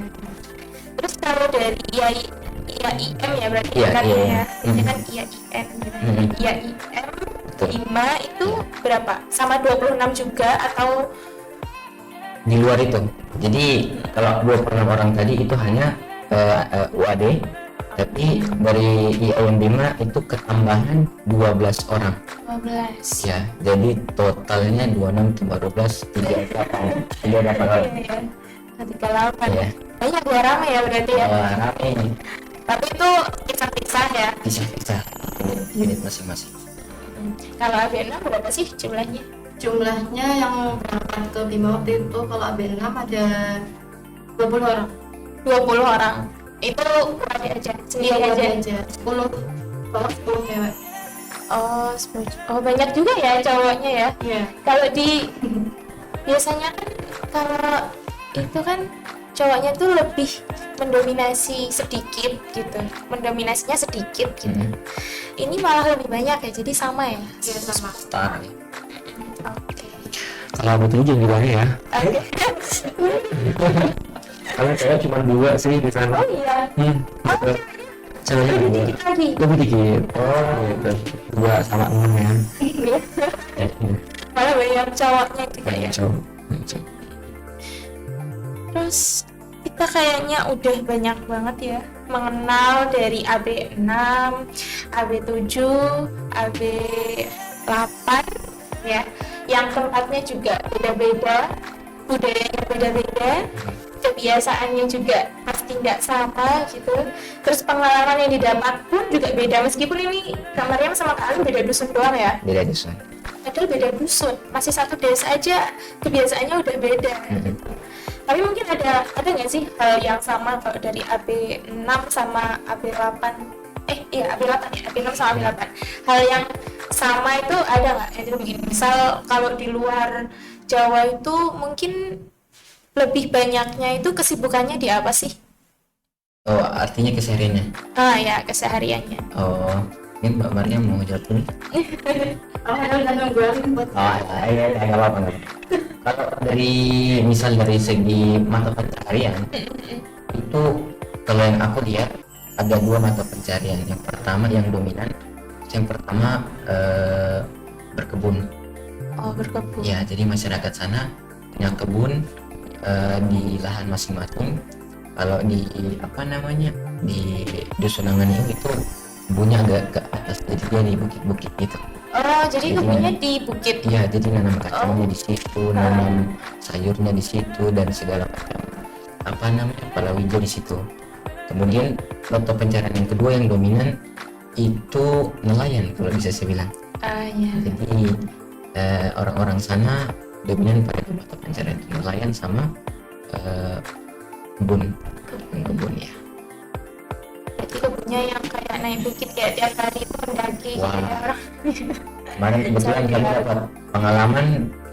Terus kalau dari IAIM ya berarti Iya, kan IAIM. ya. Ini kan IAIM. IAIM Betul. 5 itu berapa? Sama 26 juga atau Di luar itu, jadi kalau 26 orang tadi itu hanya UAD, tapi dari IAIM Bima itu ketambahan 12 orang 12? ya, jadi totalnya 26 tambah 12 38 orang Iya, 38. ya. Banyak ya, ramai ya berarti ya. Rame Tapi itu pisah-pisah ya. bisa unit masing-masing. Kalau AB6 berapa sih jumlahnya? Jumlahnya yang berangkat ke Bima waktu itu kalau AB6 ada 20 orang. 20 orang. Itu UAD aja, sendiri aja. 10 cowok 10 cewek. Oh, 10. Oh, banyak juga ya cowoknya ya. Iya. Kalau di biasanya kan kalau itu kan cowoknya tuh lebih mendominasi sedikit gitu, mendominasinya sedikit gitu. Ini malah lebih banyak ya, jadi sama ya. Iya sama. Setara ya. Oke. Kalau betul jangan gimana ya? Oke. Karena saya cuma 2 sih di sana. Oh iya. Betul. Ceweknya Lebih 2. dikit lagi. Lebih dikit. Oh, gitu. 2 sama 6 ya. Malah banyak cowoknya juga ya. Cowok. Terus kita kayaknya udah banyak banget ya mengenal dari AB6, AB7, AB8 ya. Yang tempatnya juga beda-beda, budayanya beda-beda, kebiasaannya juga pasti nggak sama gitu. Terus pengalaman yang didapat pun juga beda, meskipun ini kamarnya sama kalian beda dusun doang ya. Beda dusun. Padahal beda dusun, masih satu desa aja kebiasaannya udah beda. Tapi mungkin ada nggak sih hal yang sama kalau dari AB6 sama AB8? Iya AB8 ya, AB6 sama AB8. Hal yang sama itu ada nggak? Jadi mungkin misal kalau di luar Jawa itu mungkin lebih banyaknya itu kesibukannya di apa sih? Oh, artinya kesehariannya. Ah ya, kesehariannya. Oh, ini Mbak Maria mau jawab dulu. Alhamdulillah udah nungguin buat Oh, iya, nggak apa-apa. Kalau misal dari segi mata pencaharian, itu kalau yang aku lihat ada 2 mata pencaharian. Yang pertama yang dominan, yang pertama berkebun. Oh, berkebun. Ya, jadi masyarakat sana punya kebun di lahan masing-masing. Kalau di di dusun Nanganing itu kebunnya agak ke atas, jadi dia di bukit-bukit gitu. Oh, jadi kebunnya di bukit. Iya, jadi nanam kacangnya di situ, nanam sayurnya di situ dan segala macam palawija di situ. Kemudian mata pencarian yang kedua yang dominan itu nelayan kalau bisa saya bilang. Ah ya. Jadi orang-orang sana dominan pada mata pencarian nelayan sama kebun ya. Berarti kebunnya yang kayak naik bukit kayak tiap hari itu mendaki Wah. gitu ya. Kemarin kebetulan kami dapat pengalaman,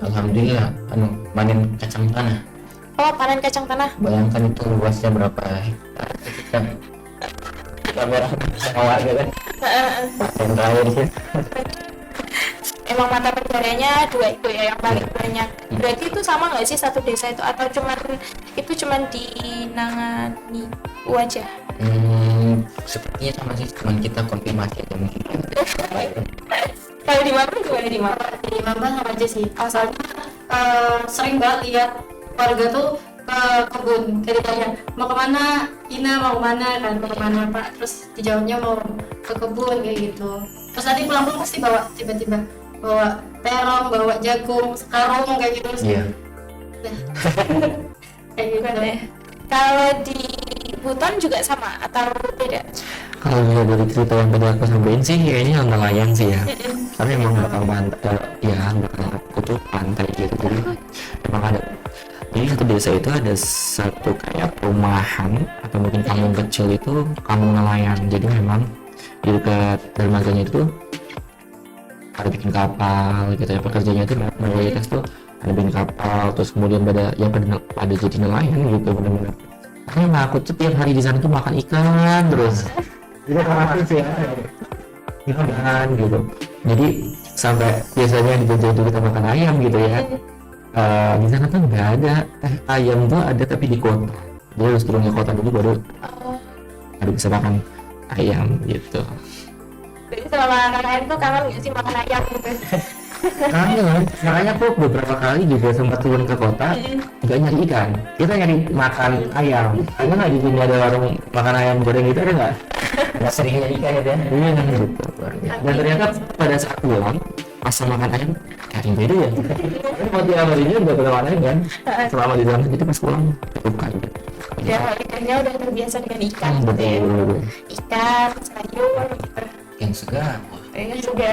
alhamdulillah, panen kacang tanah. Oh, panen kacang tanah. Bayangkan itu luasnya berapa hektar kita kamera sama warga kan panen raya di situ. Emang mata pencariannya 2 itu ya yang paling banyak. Berarti itu sama nggak sih satu desa itu atau cuman di Nangani aja? Sepertinya sama sih, cuman kita konfirmasi aja mungkin. Kalau di Mampang gimana di Mampang? di Mampang sama aja sih. Asalnya sering banget lihat warga tuh ke kebun, kayak ditanya mau kemana, Ina mau kemana kan, mau kemana Pak, terus dijawabnya mau ke kebun kayak gitu. Terus nanti pulang pasti bawa tiba-tiba bawa terong, bawa jagung, sekarung kayak gitu. Iya. Kayak gitu deh. Kalau di Buton juga sama atau beda? Kalau lihat dari cerita yang tadi aku sampaikan sih kayaknya nelayan sih ya. Tapi emang bakal bakal kutub pantai gitu. Jadi emang ada. Jadi satu desa itu ada satu kayak perumahan atau mungkin kampung kecil itu kampung nelayan. Jadi memang di dekat dermaganya itu ada bikin kapal gitu ya, pekerjanya itu mayoritas tuh ada bikin kapal, terus kemudian pada jadi nelayan gitu benar-benar Karena aku tuh tiap hari di sana tuh makan ikan terus. Itu otomatis ya. Ikan gitu. Jadi sampai biasanya di Jogja itu kita makan ayam gitu ya. Di sana tuh nggak ada ayam tuh ada tapi di kota. Dia harus turun ke kota dulu baru bisa makan ayam gitu. Jadi selama KKN tuh kangen nggak sih makan ayam gitu? Kangen, makanya aku beberapa kali juga sempat turun ke kota nggak nyari ikan, kita nyari makan ayam. Karena nggak di sini ada warung makan ayam goreng gitu, ada nggak? Nggak sering nyari ikan ya Dan? Iya gitu. Dan ternyata pada saat pulang pas makan ayam kayak beda ya. Mau tiap harinya udah pernah makan ayam kan selama di sana, jadi pas pulang cukup kan. Ya ikannya udah terbiasa dengan ikan gitu ya. Betul. Ikan, sayur gitu. Ikan segar. Iya juga.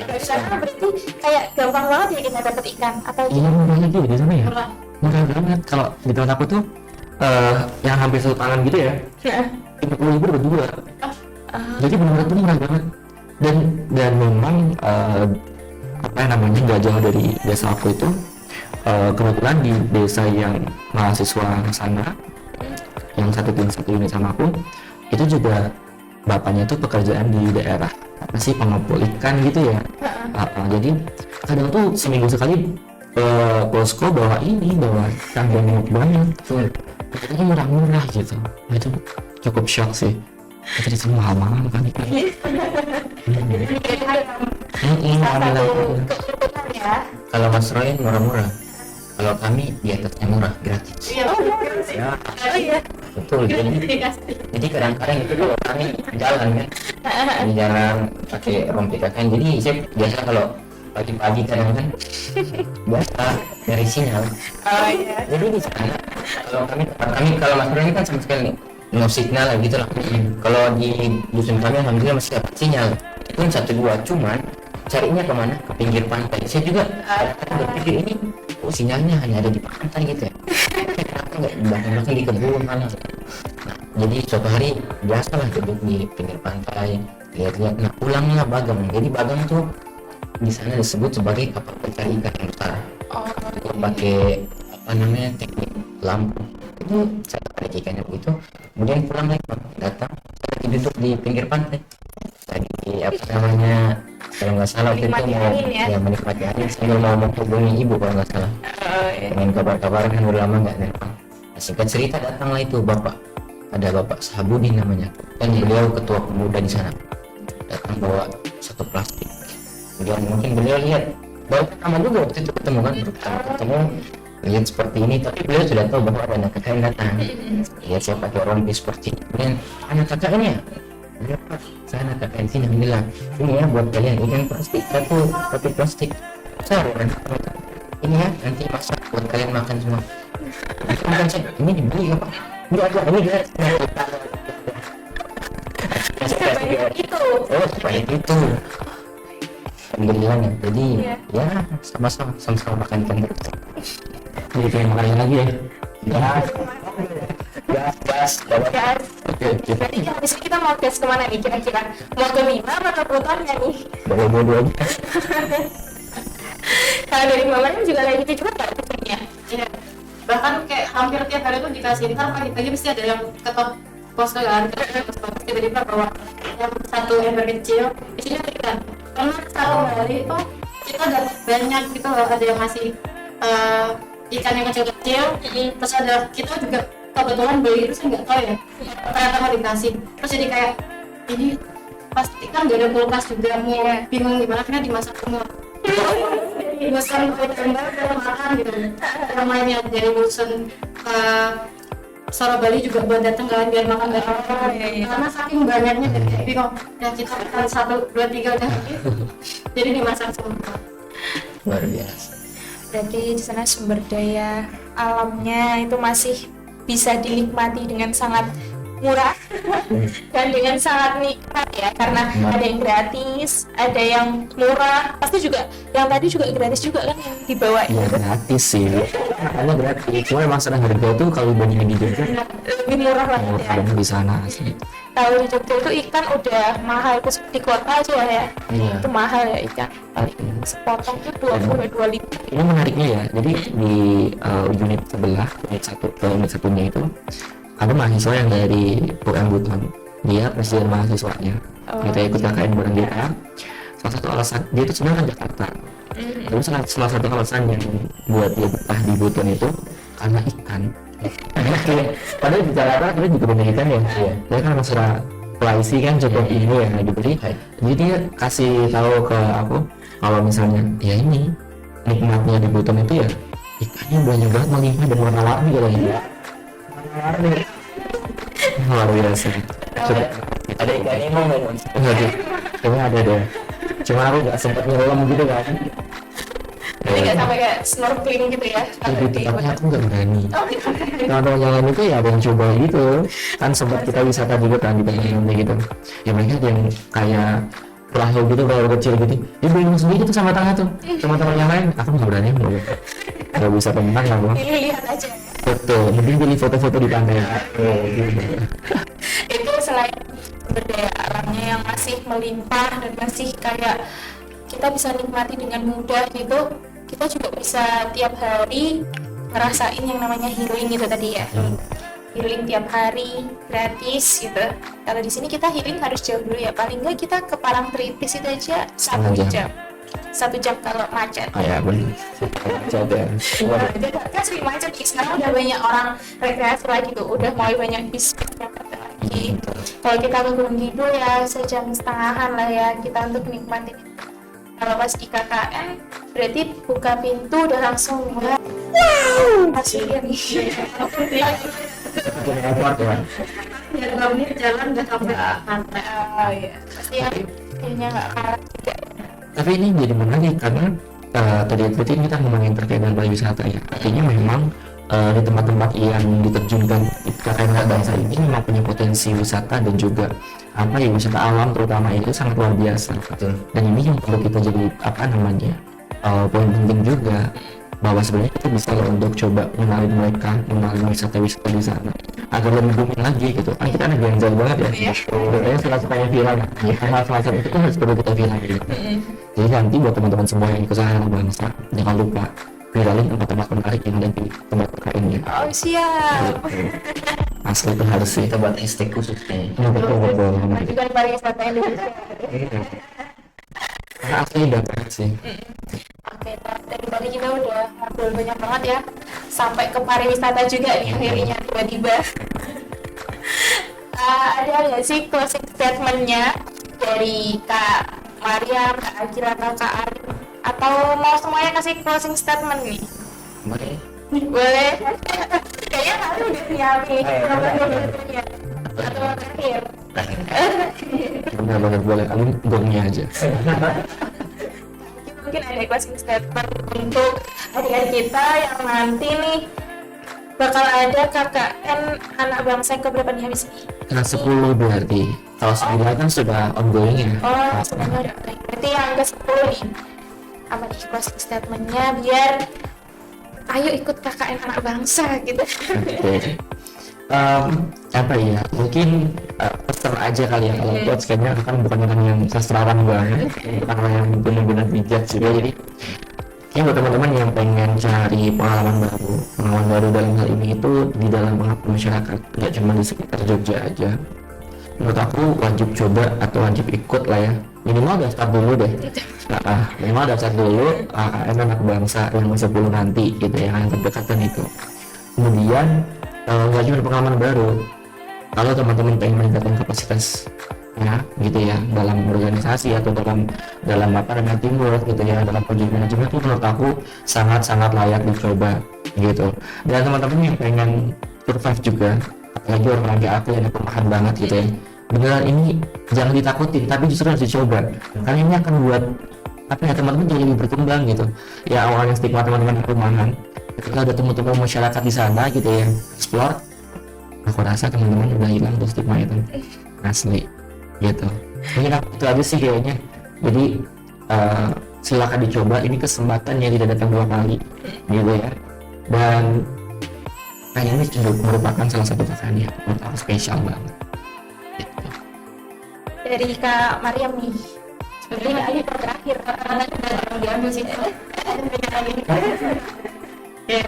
Di sana berarti kayak gampang banget ya kita dapet ikan atau Iya murah lagi di sana ya. Murah. Murah banget. Kalau di tempat aku tuh yang hampir satu tangan gitu ya, 50.000 berdua. Jadi benar-benar tuh murah banget. Dan memang apa namanya nggak jauh dari desa aku itu, kebetulan di desa yang mahasiswa sana yang satu unit sama aku itu juga bapaknya tuh pekerjaan di daerah apa sih pengepul ikan gitu ya. Jadi kadang tuh seminggu sekali posko bawa ikan banyak tuh, itu murah-murah gitu. Itu cukup shock sih. Itu di sini mahal-mahal kan ikan. satu keuntungan ya. Kalau Mas Roy murah-murah. Kalau kami di atasnya murah, gratis. Iya. Ya, Oh iya. betul. Jadi kadang-kadang itu kalau kami jalan kan, di jalan pakai rompi KKN. Jadi saya biasa kalau pagi-pagi kadang kan biasa dari sinyal. Oh iya. Jadi di sana kalau kalau Mas Roy ini kan sama sekali no signal lah gitu lah. Kalau di dusun kami alhamdulillah masih dapat sinyal. Itu kan 1-2, cuman carinya kemana? Ke pinggir pantai. Saya juga berpikir ini sinyalnya hanya ada di pantai gitu ya. Kenapa nggak di belakang di kebun malah? Nah, jadi suatu hari biasalah duduk di pinggir pantai, lihat-lihat. Nah, pulanglah Bagang. Jadi Bagang tuh di sana disebut sebagai kapal pencari ikan yang besar. Itu pakai apa namanya teknik lampu. Itu saya tarik ikannya begitu. Kemudian pulang lagi datang, saya lagi duduk di pinggir pantai. Lagi apa namanya? Kalau nggak salah waktu itu Menikmati mau angin ya? menikmati angin sambil mau menghubungi ibu kalau nggak salah. Oh iya. Pengen kabar-kabaran kan udah lama nggak nelpon. Nah, singkat cerita datanglah itu bapak, ada Bapak Sahabudin namanya, kan beliau ketua pemuda di sana. Datang bawa satu plastik. Kemudian mungkin beliau lihat baru pertama juga waktu itu ketemu kan, baru pertama ketemu lihat seperti ini, tapi beliau sudah tahu bahwa ada anak kakak yang datang. Lihat saya pakai rompi seperti ini. Kemudian anak kakaknya, dia Pak, saya anak kakak di sini bilang, ini ya buat kalian ikan plastik satu roti plastik. Saya ini ya nanti masak buat kalian makan semua. Bukan saya, ini dibeli apa? Ini ada, ini dia. Itu. Oh, sebanyak itu. Alhamdulillah ya. Jadi Iya. ya sama-sama makan ikan terus. Jadi pengen makan lagi ya. Gas. Gas. Oke. Berarti habis ini kita mau gas kemana nih kira-kira? Mau ke Bima atau ke Plutonnya nih? Bodoh aja. Kalau dari mamanya juga kayak gitu juga nggak tujuannya? Iya. Bahkan kayak hampir tiap hari tuh dikasih, ntar pagi-pagi pasti ada yang ketok pos kan, terus tiba-tiba bawa yang satu ember kecil isinya ikan. Karena satu hari itu kita dapat banyak gitu loh, ada yang ngasih ikan yang kecil-kecil, terus ada kita juga kebetulan beli itu saya nggak tahu ya, ternyata mau dikasih, terus jadi kayak ini pasti kan gak ada kulkas juga, mau bingung gimana karena dimasak semua. Bosan gambar makan gitu. Yang lainnya dari bosan Sora Bali juga buat datang kan biar makan bareng. Karena saking banyaknya jadi kayak bingung. Ya kita makan 1, 2, 3 udah. Jadi dimasak semua. Luar biasa. Berarti di sana sumber daya alamnya itu masih bisa dinikmati dengan sangat murah dan dengan sangat nikmat ya, karena ada yang gratis, ada yang murah, pasti juga yang tadi juga gratis juga kan yang dibawa Ya gratis sih. Makanya gratis. Cuma emang sekarang harga tuh kalau dibandingin di Jogja lebih murah lah ya. kadang di sana sih. Kalau di Jogja itu ikan udah mahal, terus di kota aja ya, Iya. itu mahal ya ikan. Paling sepotong tuh 20-25. Ini menariknya ya. Jadi di unit sebelah, unit satunya itu ada mahasiswa yang dari UM Buton, dia presiden mahasiswanya, kita ikut KKN bareng dia. Salah satu alasan dia itu sebenarnya kan Jakarta, tapi salah satu alasan yang buat dia betah di Buton itu karena ikan. Padahal di Jakarta kita juga punya ikan ya, dia kan masalah PLIC kan cukup ini ya gitu. Jadi dia kasih tahu ke aku kalau misalnya ya ini nikmatnya di Buton itu ya ikannya banyak banget, melimpah dan warna-warni gitu ya. Luar biasa. Ada ikan ini mau Cuma ada deh. Cuma aku nggak sempat nyelam gitu kan. Jadi nggak sampai kayak snorkeling gitu ya? Di tempatnya aku nggak berani. Kalau yang lain itu ya ada yang coba gitu. Kan sempat kita wisata juga kan di tempat gitu. Ya mereka ada yang kayak perahu gitu, perahu kecil gitu. Dia bingung sendiri tuh sama tengah tuh. Teman-teman yang lain, aku nggak berani. Nggak bisa tenang lah bang. Lihat aja. Betul. Mungkin pilih foto-foto di pantai. Gitu. Itu selain sumber daya alamnya yang masih melimpah dan masih kayak kita bisa nikmati dengan mudah gitu, kita juga bisa tiap hari ngerasain yang namanya healing gitu tadi ya. Healing tiap hari gratis gitu. Kalau di sini kita healing harus jauh dulu ya, paling nggak kita ke Parangtritis itu aja 1 jam. 1 jam kalau macet. Oh ya benar. Macet ya. Kan sering macet nih, sekarang udah banyak orang rekreasi lagi tuh, udah mulai banyak bis yang datang lagi. Kalau kita ke Gunung Kidul ya 1,5 jam lah ya kita untuk nikmatin. Kalau pas di KKN berarti buka pintu udah langsung wow, hasilnya nih. Ya 2 menit jalan udah sampai pantai. Oh iya, pasti ya kayaknya nggak kalah juga. Tapi ini jadi menarik karena tadi berarti kita ngomongin terkait dengan pariwisata ya. Artinya memang di tempat-tempat yang diterjunkan KKN anak bangsa ini memang punya potensi wisata dan juga apa ya, wisata alam terutama itu sangat luar biasa. betul. Dan ini yang perlu kita jadi apa namanya poin penting juga, bahwa sebenarnya kita bisa loh untuk coba mengenalin mereka, mengenalin wisata-wisata di sana agar lebih booming lagi gitu. Kan kita anak ganjal banget ya. Makanya suka-sukanya viral. Hal semacam itu kan harus perlu kita viral gitu. Jadi nanti buat teman-teman semua yang ikut anak bangsa, jangan lupa viralin tempat-tempat menarik yang ada di tempat KKN-nya. Oh siap. Asli itu harus sih. Kita buat hashtag khusus kayaknya. Betul. Majukan pariwisata Indonesia. Karena asli dapat sih. Oke, dari tadi kita udah ngobrol banyak banget ya, sampai ke pariwisata juga nih akhirnya tiba-tiba. Ada nggak sih closing statementnya dari Kak Mariam, Kak Akira, atau Kak Arif? Atau mau semuanya kasih closing statement nih? Boleh. Boleh. Kayaknya Kak Arif udah nyiapin. Atau mau terakhir? Benar-benar boleh. Aku gongnya aja. Mungkin ada closing statement untuk adik-adik kita yang nanti nih bakal ada KKN anak bangsa yang keberapa nih habis ini? Kelas 10 berarti. Kalau 9 kan sudah ongoing ya. Oh, sebenarnya oke. Berarti yang ke-10 nih. Apa nih closing statementnya biar ayo ikut KKN anak bangsa gitu. Oke. Apa ya? Mungkin pesan aja kali ya, kalau coach kayaknya kan bukan orang yang sastrawan banget, bukan orang yang benar-benar bijak juga. Jadi ya buat teman-teman yang pengen cari pengalaman baru dalam hal ini itu di dalam pengabdian masyarakat, nggak cuma di sekitar Jogja aja. Menurut aku wajib coba atau wajib ikut lah ya, minimal daftar dulu deh. Minimal daftar dulu anak bangsa yang ke-10 nanti gitu ya, yang terdekat kan itu. Kemudian nggak cuma pengalaman baru, kalau teman-teman pengen meningkatkan kapasitas ya gitu ya dalam organisasi atau dalam apa namanya teamwork gitu ya, dalam project management itu menurut aku sangat layak dicoba gitu. Dan teman-teman yang pengen survive juga, apalagi orang kayak aku yang pemahan banget gitu ya, beneran ini jangan ditakutin tapi justru harus dicoba, karena ini akan buat apa ya, teman-teman jadi lebih berkembang gitu ya. Awalnya stigma teman-teman perumahan, ketika ada teman-teman masyarakat di sana gitu ya explore, aku rasa teman-teman udah hilang tuh stigma itu asli gitu. Mungkin aku itu aja sih kayaknya. Jadi silakan dicoba, ini kesempatan yang tidak datang 2 kali gitu ya, dan kayaknya ini juga merupakan salah satu KKN yang menurut aku spesial banget gitu. Dari Kak Mariam nih. Sebenarnya ini terakhir karena Udah diambil sih. Ya,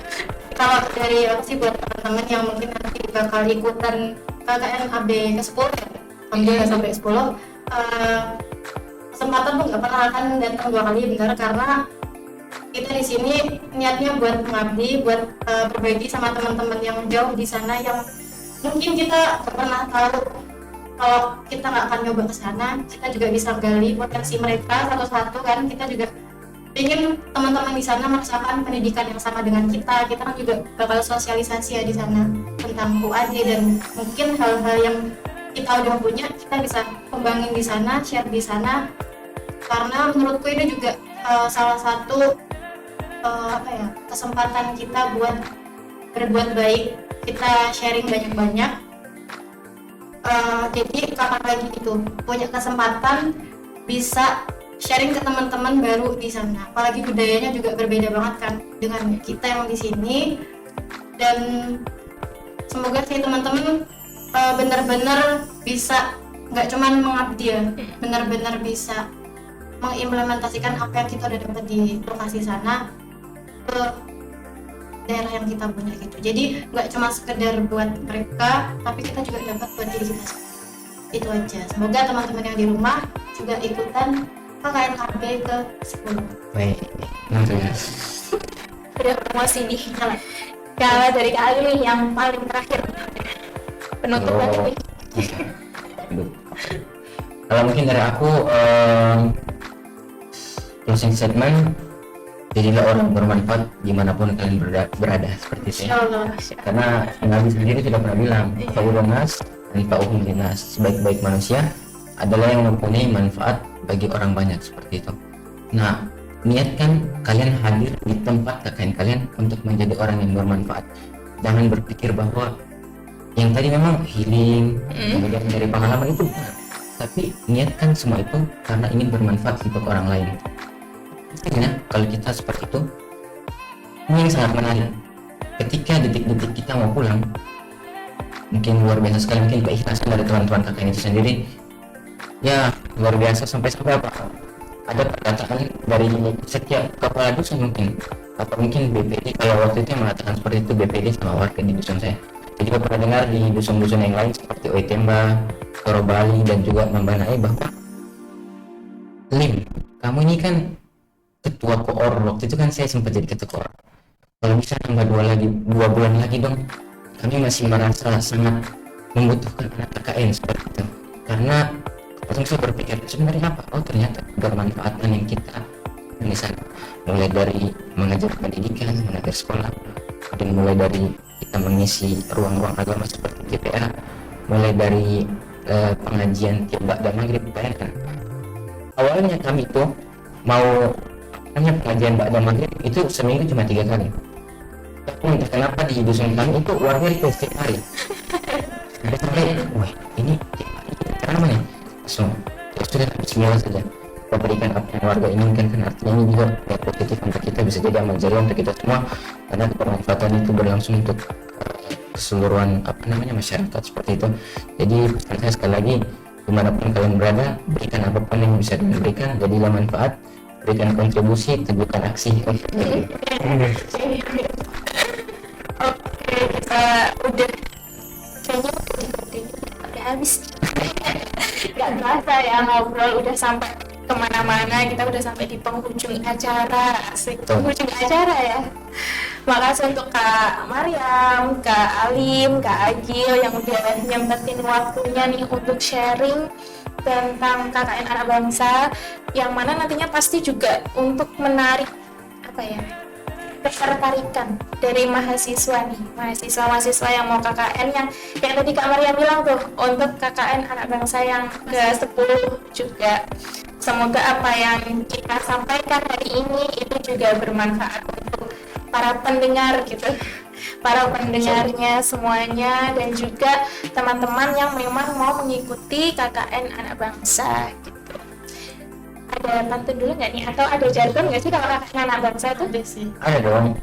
kalau dari aku sih buat teman-teman yang mungkin nanti bakal ikutan KKN AB ke 10 ya, alhamdulillah sampai 10. Kesempatan tuh nggak pernah akan datang 2 kali, benar, karena kita di sini niatnya buat mengabdi, buat berbagi sama teman-teman yang jauh di sana yang mungkin kita nggak pernah tahu. Kalau kita nggak akan nyoba ke sana, kita juga bisa gali potensi mereka satu-satu kan. Kita juga ingin teman-teman di sana merasakan pendidikan yang sama dengan kita. Kita kan juga bakal sosialisasi ya di sana tentang UAD, dan mungkin hal-hal yang kita udah punya kita bisa kembangin di sana, share di sana. Karena menurutku ini juga salah satu kesempatan kita buat berbuat baik, kita sharing banyak-banyak. Jadi kapan lagi itu punya kesempatan bisa sharing ke teman-teman baru di sana, apalagi budayanya juga berbeda banget kan dengan kita yang di sini. Dan semoga sih teman-teman benar-benar bisa nggak cuman mengabdi ya, benar-benar bisa mengimplementasikan apa yang kita udah dapat di lokasi sana ke daerah yang kita punya gitu. Jadi nggak cuma sekedar buat mereka, tapi kita juga dapat buat diri kita sendiri. Itu aja. Semoga teman-teman yang di rumah juga ikutan KKN KB ke 10. Baik, nanti ya. Udah promosi nih. Kalau dari Kak Ali nih yang paling terakhir penutupan ini. Aduh. Kalau mungkin dari aku closing statement, jadilah orang bermanfaat dimanapun kalian berada seperti itu ya. Insyaallah. Karena Nabi sendiri sudah pernah bilang, Fa'ulun nas anfa'uhum linnas, sebaik-baik manusia adalah yang mempunyai manfaat bagi orang banyak, seperti itu. Nah, niatkan kalian hadir di tempat KKN kalian untuk menjadi orang yang bermanfaat. Jangan berpikir bahwa yang tadi memang healing, kemudian dari pengalaman itu benar, tapi niatkan semua itu karena ingin bermanfaat untuk orang lain. Pastinya kalau kita seperti itu, ini yang sangat menarik. Ketika detik-detik kita mau pulang, mungkin luar biasa sekali, mungkin keikhlasan dari teman-teman KKN itu sendiri ya luar biasa. Sampai apa, ada perkataan dari setiap kepala dusun mungkin, atau mungkin BPD, kalau waktu itu yang mengatakan seperti itu BPD sama warga di dusun saya. Jadi pernah dengar di dusun-dusun yang lain seperti Oitemba, Korobali, dan juga Mambanai bahwa Lim, kamu ini kan ketua koor, waktu itu kan saya sempat jadi ketua koor, kalau bisa tambah 2 bulan lagi dong, kami masih merasa sangat membutuhkan anak KKN seperti itu. Karena langsung saya berpikir sebenarnya apa, oh ternyata bermanfaatan yang kita di sana, mulai dari mengajar pendidikan, mengajar sekolah, dan mulai dari kita mengisi ruang-ruang agama seperti GPA, mulai dari pengajian tiap dan maghrib. Bayangkan awalnya kami itu mau hanya pengajian Ba'da Maghrib itu seminggu cuma 3 kali, tapi entah kenapa di dusun kami itu warga request setiap hari. Ada sampai, wah ini tiap hari cara mana ya? Langsung, ya sudah, bismillah saja kita berikan apa yang warga inginkan, kan artinya ini juga ya, positif untuk kita, bisa jadi amal jariah untuk kita semua, karena kebermanfaatan itu berlangsung untuk keseluruhan masyarakat seperti itu. Jadi pesan saya sekali lagi, dimanapun kalian berada, berikan apapun yang bisa diberikan, jadilah manfaat, berikan kontribusi, tunjukkan aksi. Oke, kita udah kayaknya udah habis. Gak berasa ya ngobrol, udah sampai kemana-mana, kita udah sampai di penghujung acara. Asik, penghujung acara ya. Makasih untuk Kak Mariam, Kak Alim, Kak Agil yang udah nyempetin waktunya nih untuk sharing tentang KKN Anak Bangsa, yang mana nantinya pasti juga untuk menarik ketertarikan dari mahasiswa yang mau KKN yang tadi Kak Maria bilang tuh, untuk KKN Anak Bangsa yang ke-10 juga. Semoga apa yang kita sampaikan hari ini itu juga bermanfaat untuk para pendengar gitu, para pendengarnya semuanya, dan juga teman-teman yang memang mau mengikuti KKN Anak Bangsa gitu. Ada pantun dulu nggak nih, atau ada jargon nggak sih kalau KKN Anak Bangsa itu? Ada sih. Ada dong.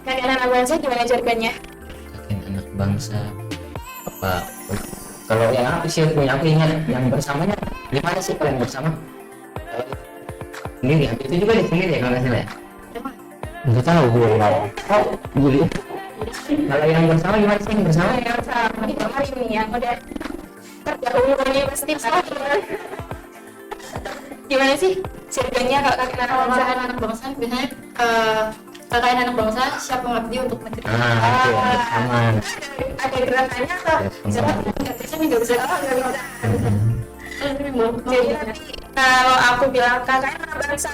KKN Anak Bangsa gimana jargonnya? KKN Anak Bangsa apa? Kalau yang aku sih punya, aku ingat yang bersamanya gimana sih kalian bersama? Sendiri, itu juga di sendiri ya kalau nggak salah ya? Nggak tahu gue. Juli. Kalau yang bersama gimana sih yang bersama? Yang sama di kamar ini yang udah terdahulu ini pasti pasti. Gimana sih surganya kalau kakek Kalau anak bangsa? KKN anak bangsa biasanya KKN anak bangsa siap mengabdi untuk negeri. Itu bersama. Ada gerakannya atau Bersama. Nggak bisa nih, nggak bisa. nggak bisa? Ini mau Jadi nanti kalau aku bilang kakak anak bangsa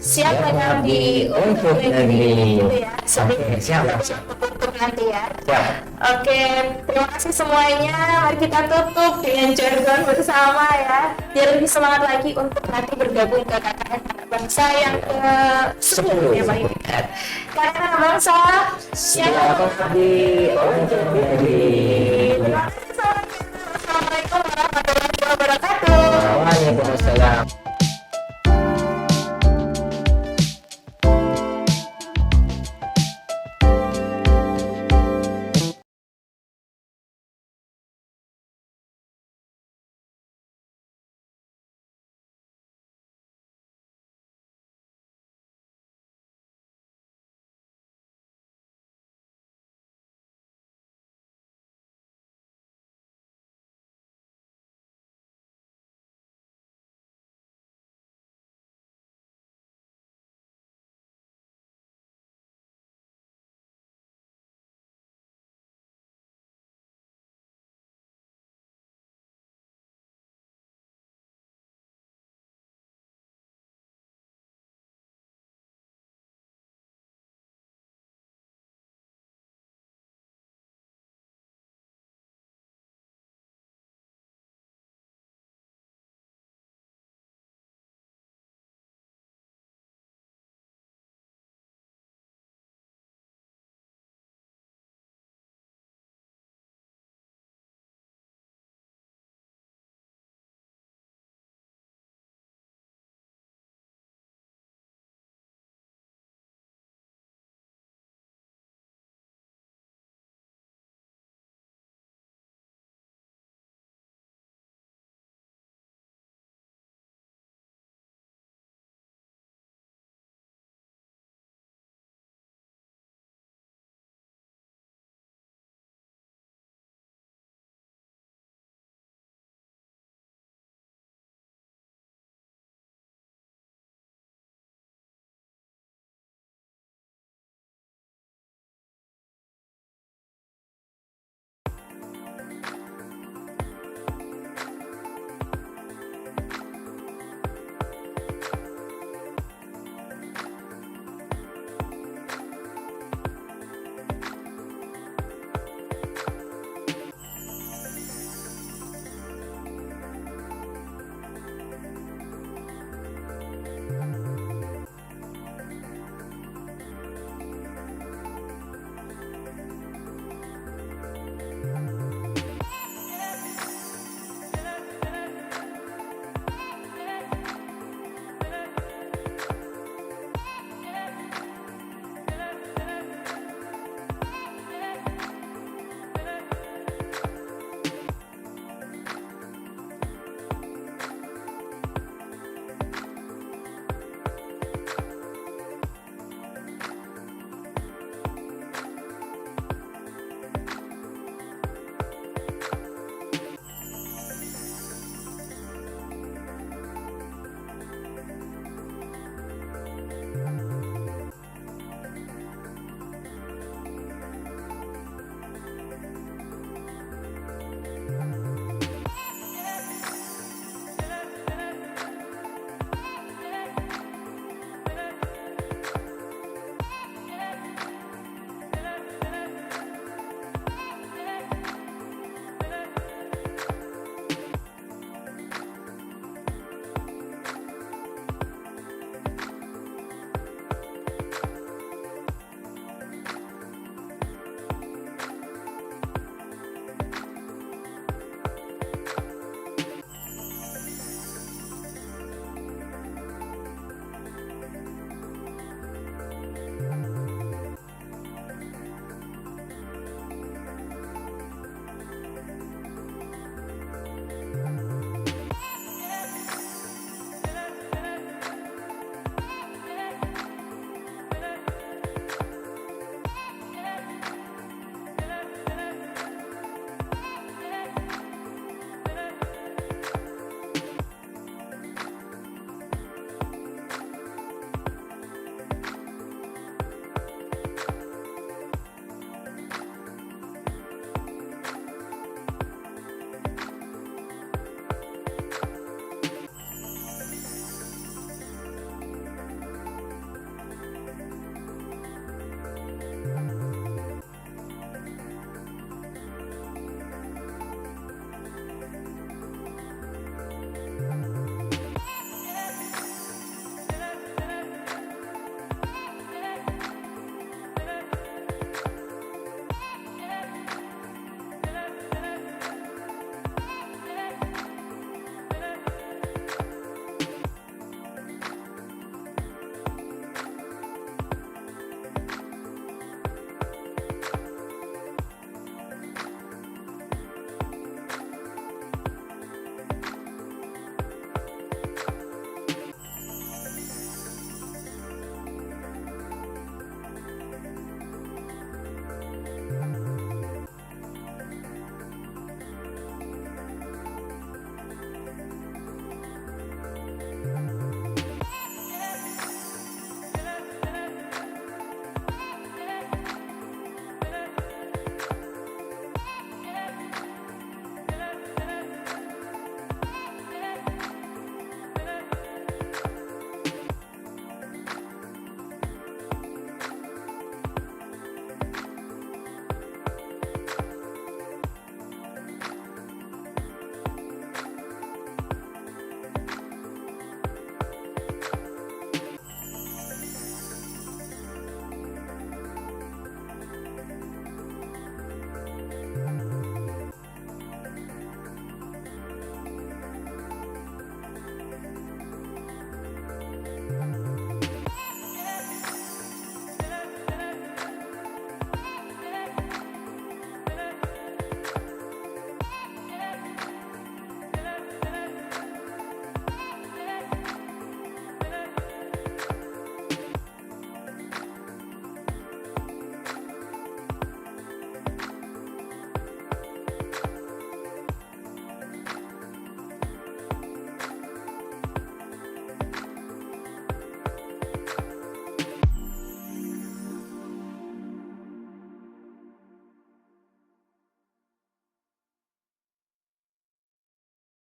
siap mengabdi untuk negeri. gitu ya. Oke, siap. Untuk nanti ya. Siap. Oke, terima kasih semuanya. Mari kita tutup dengan jargon bersama ya, biar lebih semangat lagi untuk nanti bergabung ke KKN Anak Bangsa yang ke 10 ya Pak. KKN Anak Bangsa Siap mengabdi untuk negeri. Terima kasih semuanya. Assalamualaikum warahmatullahi wabarakatuh. Waalaikumsalam.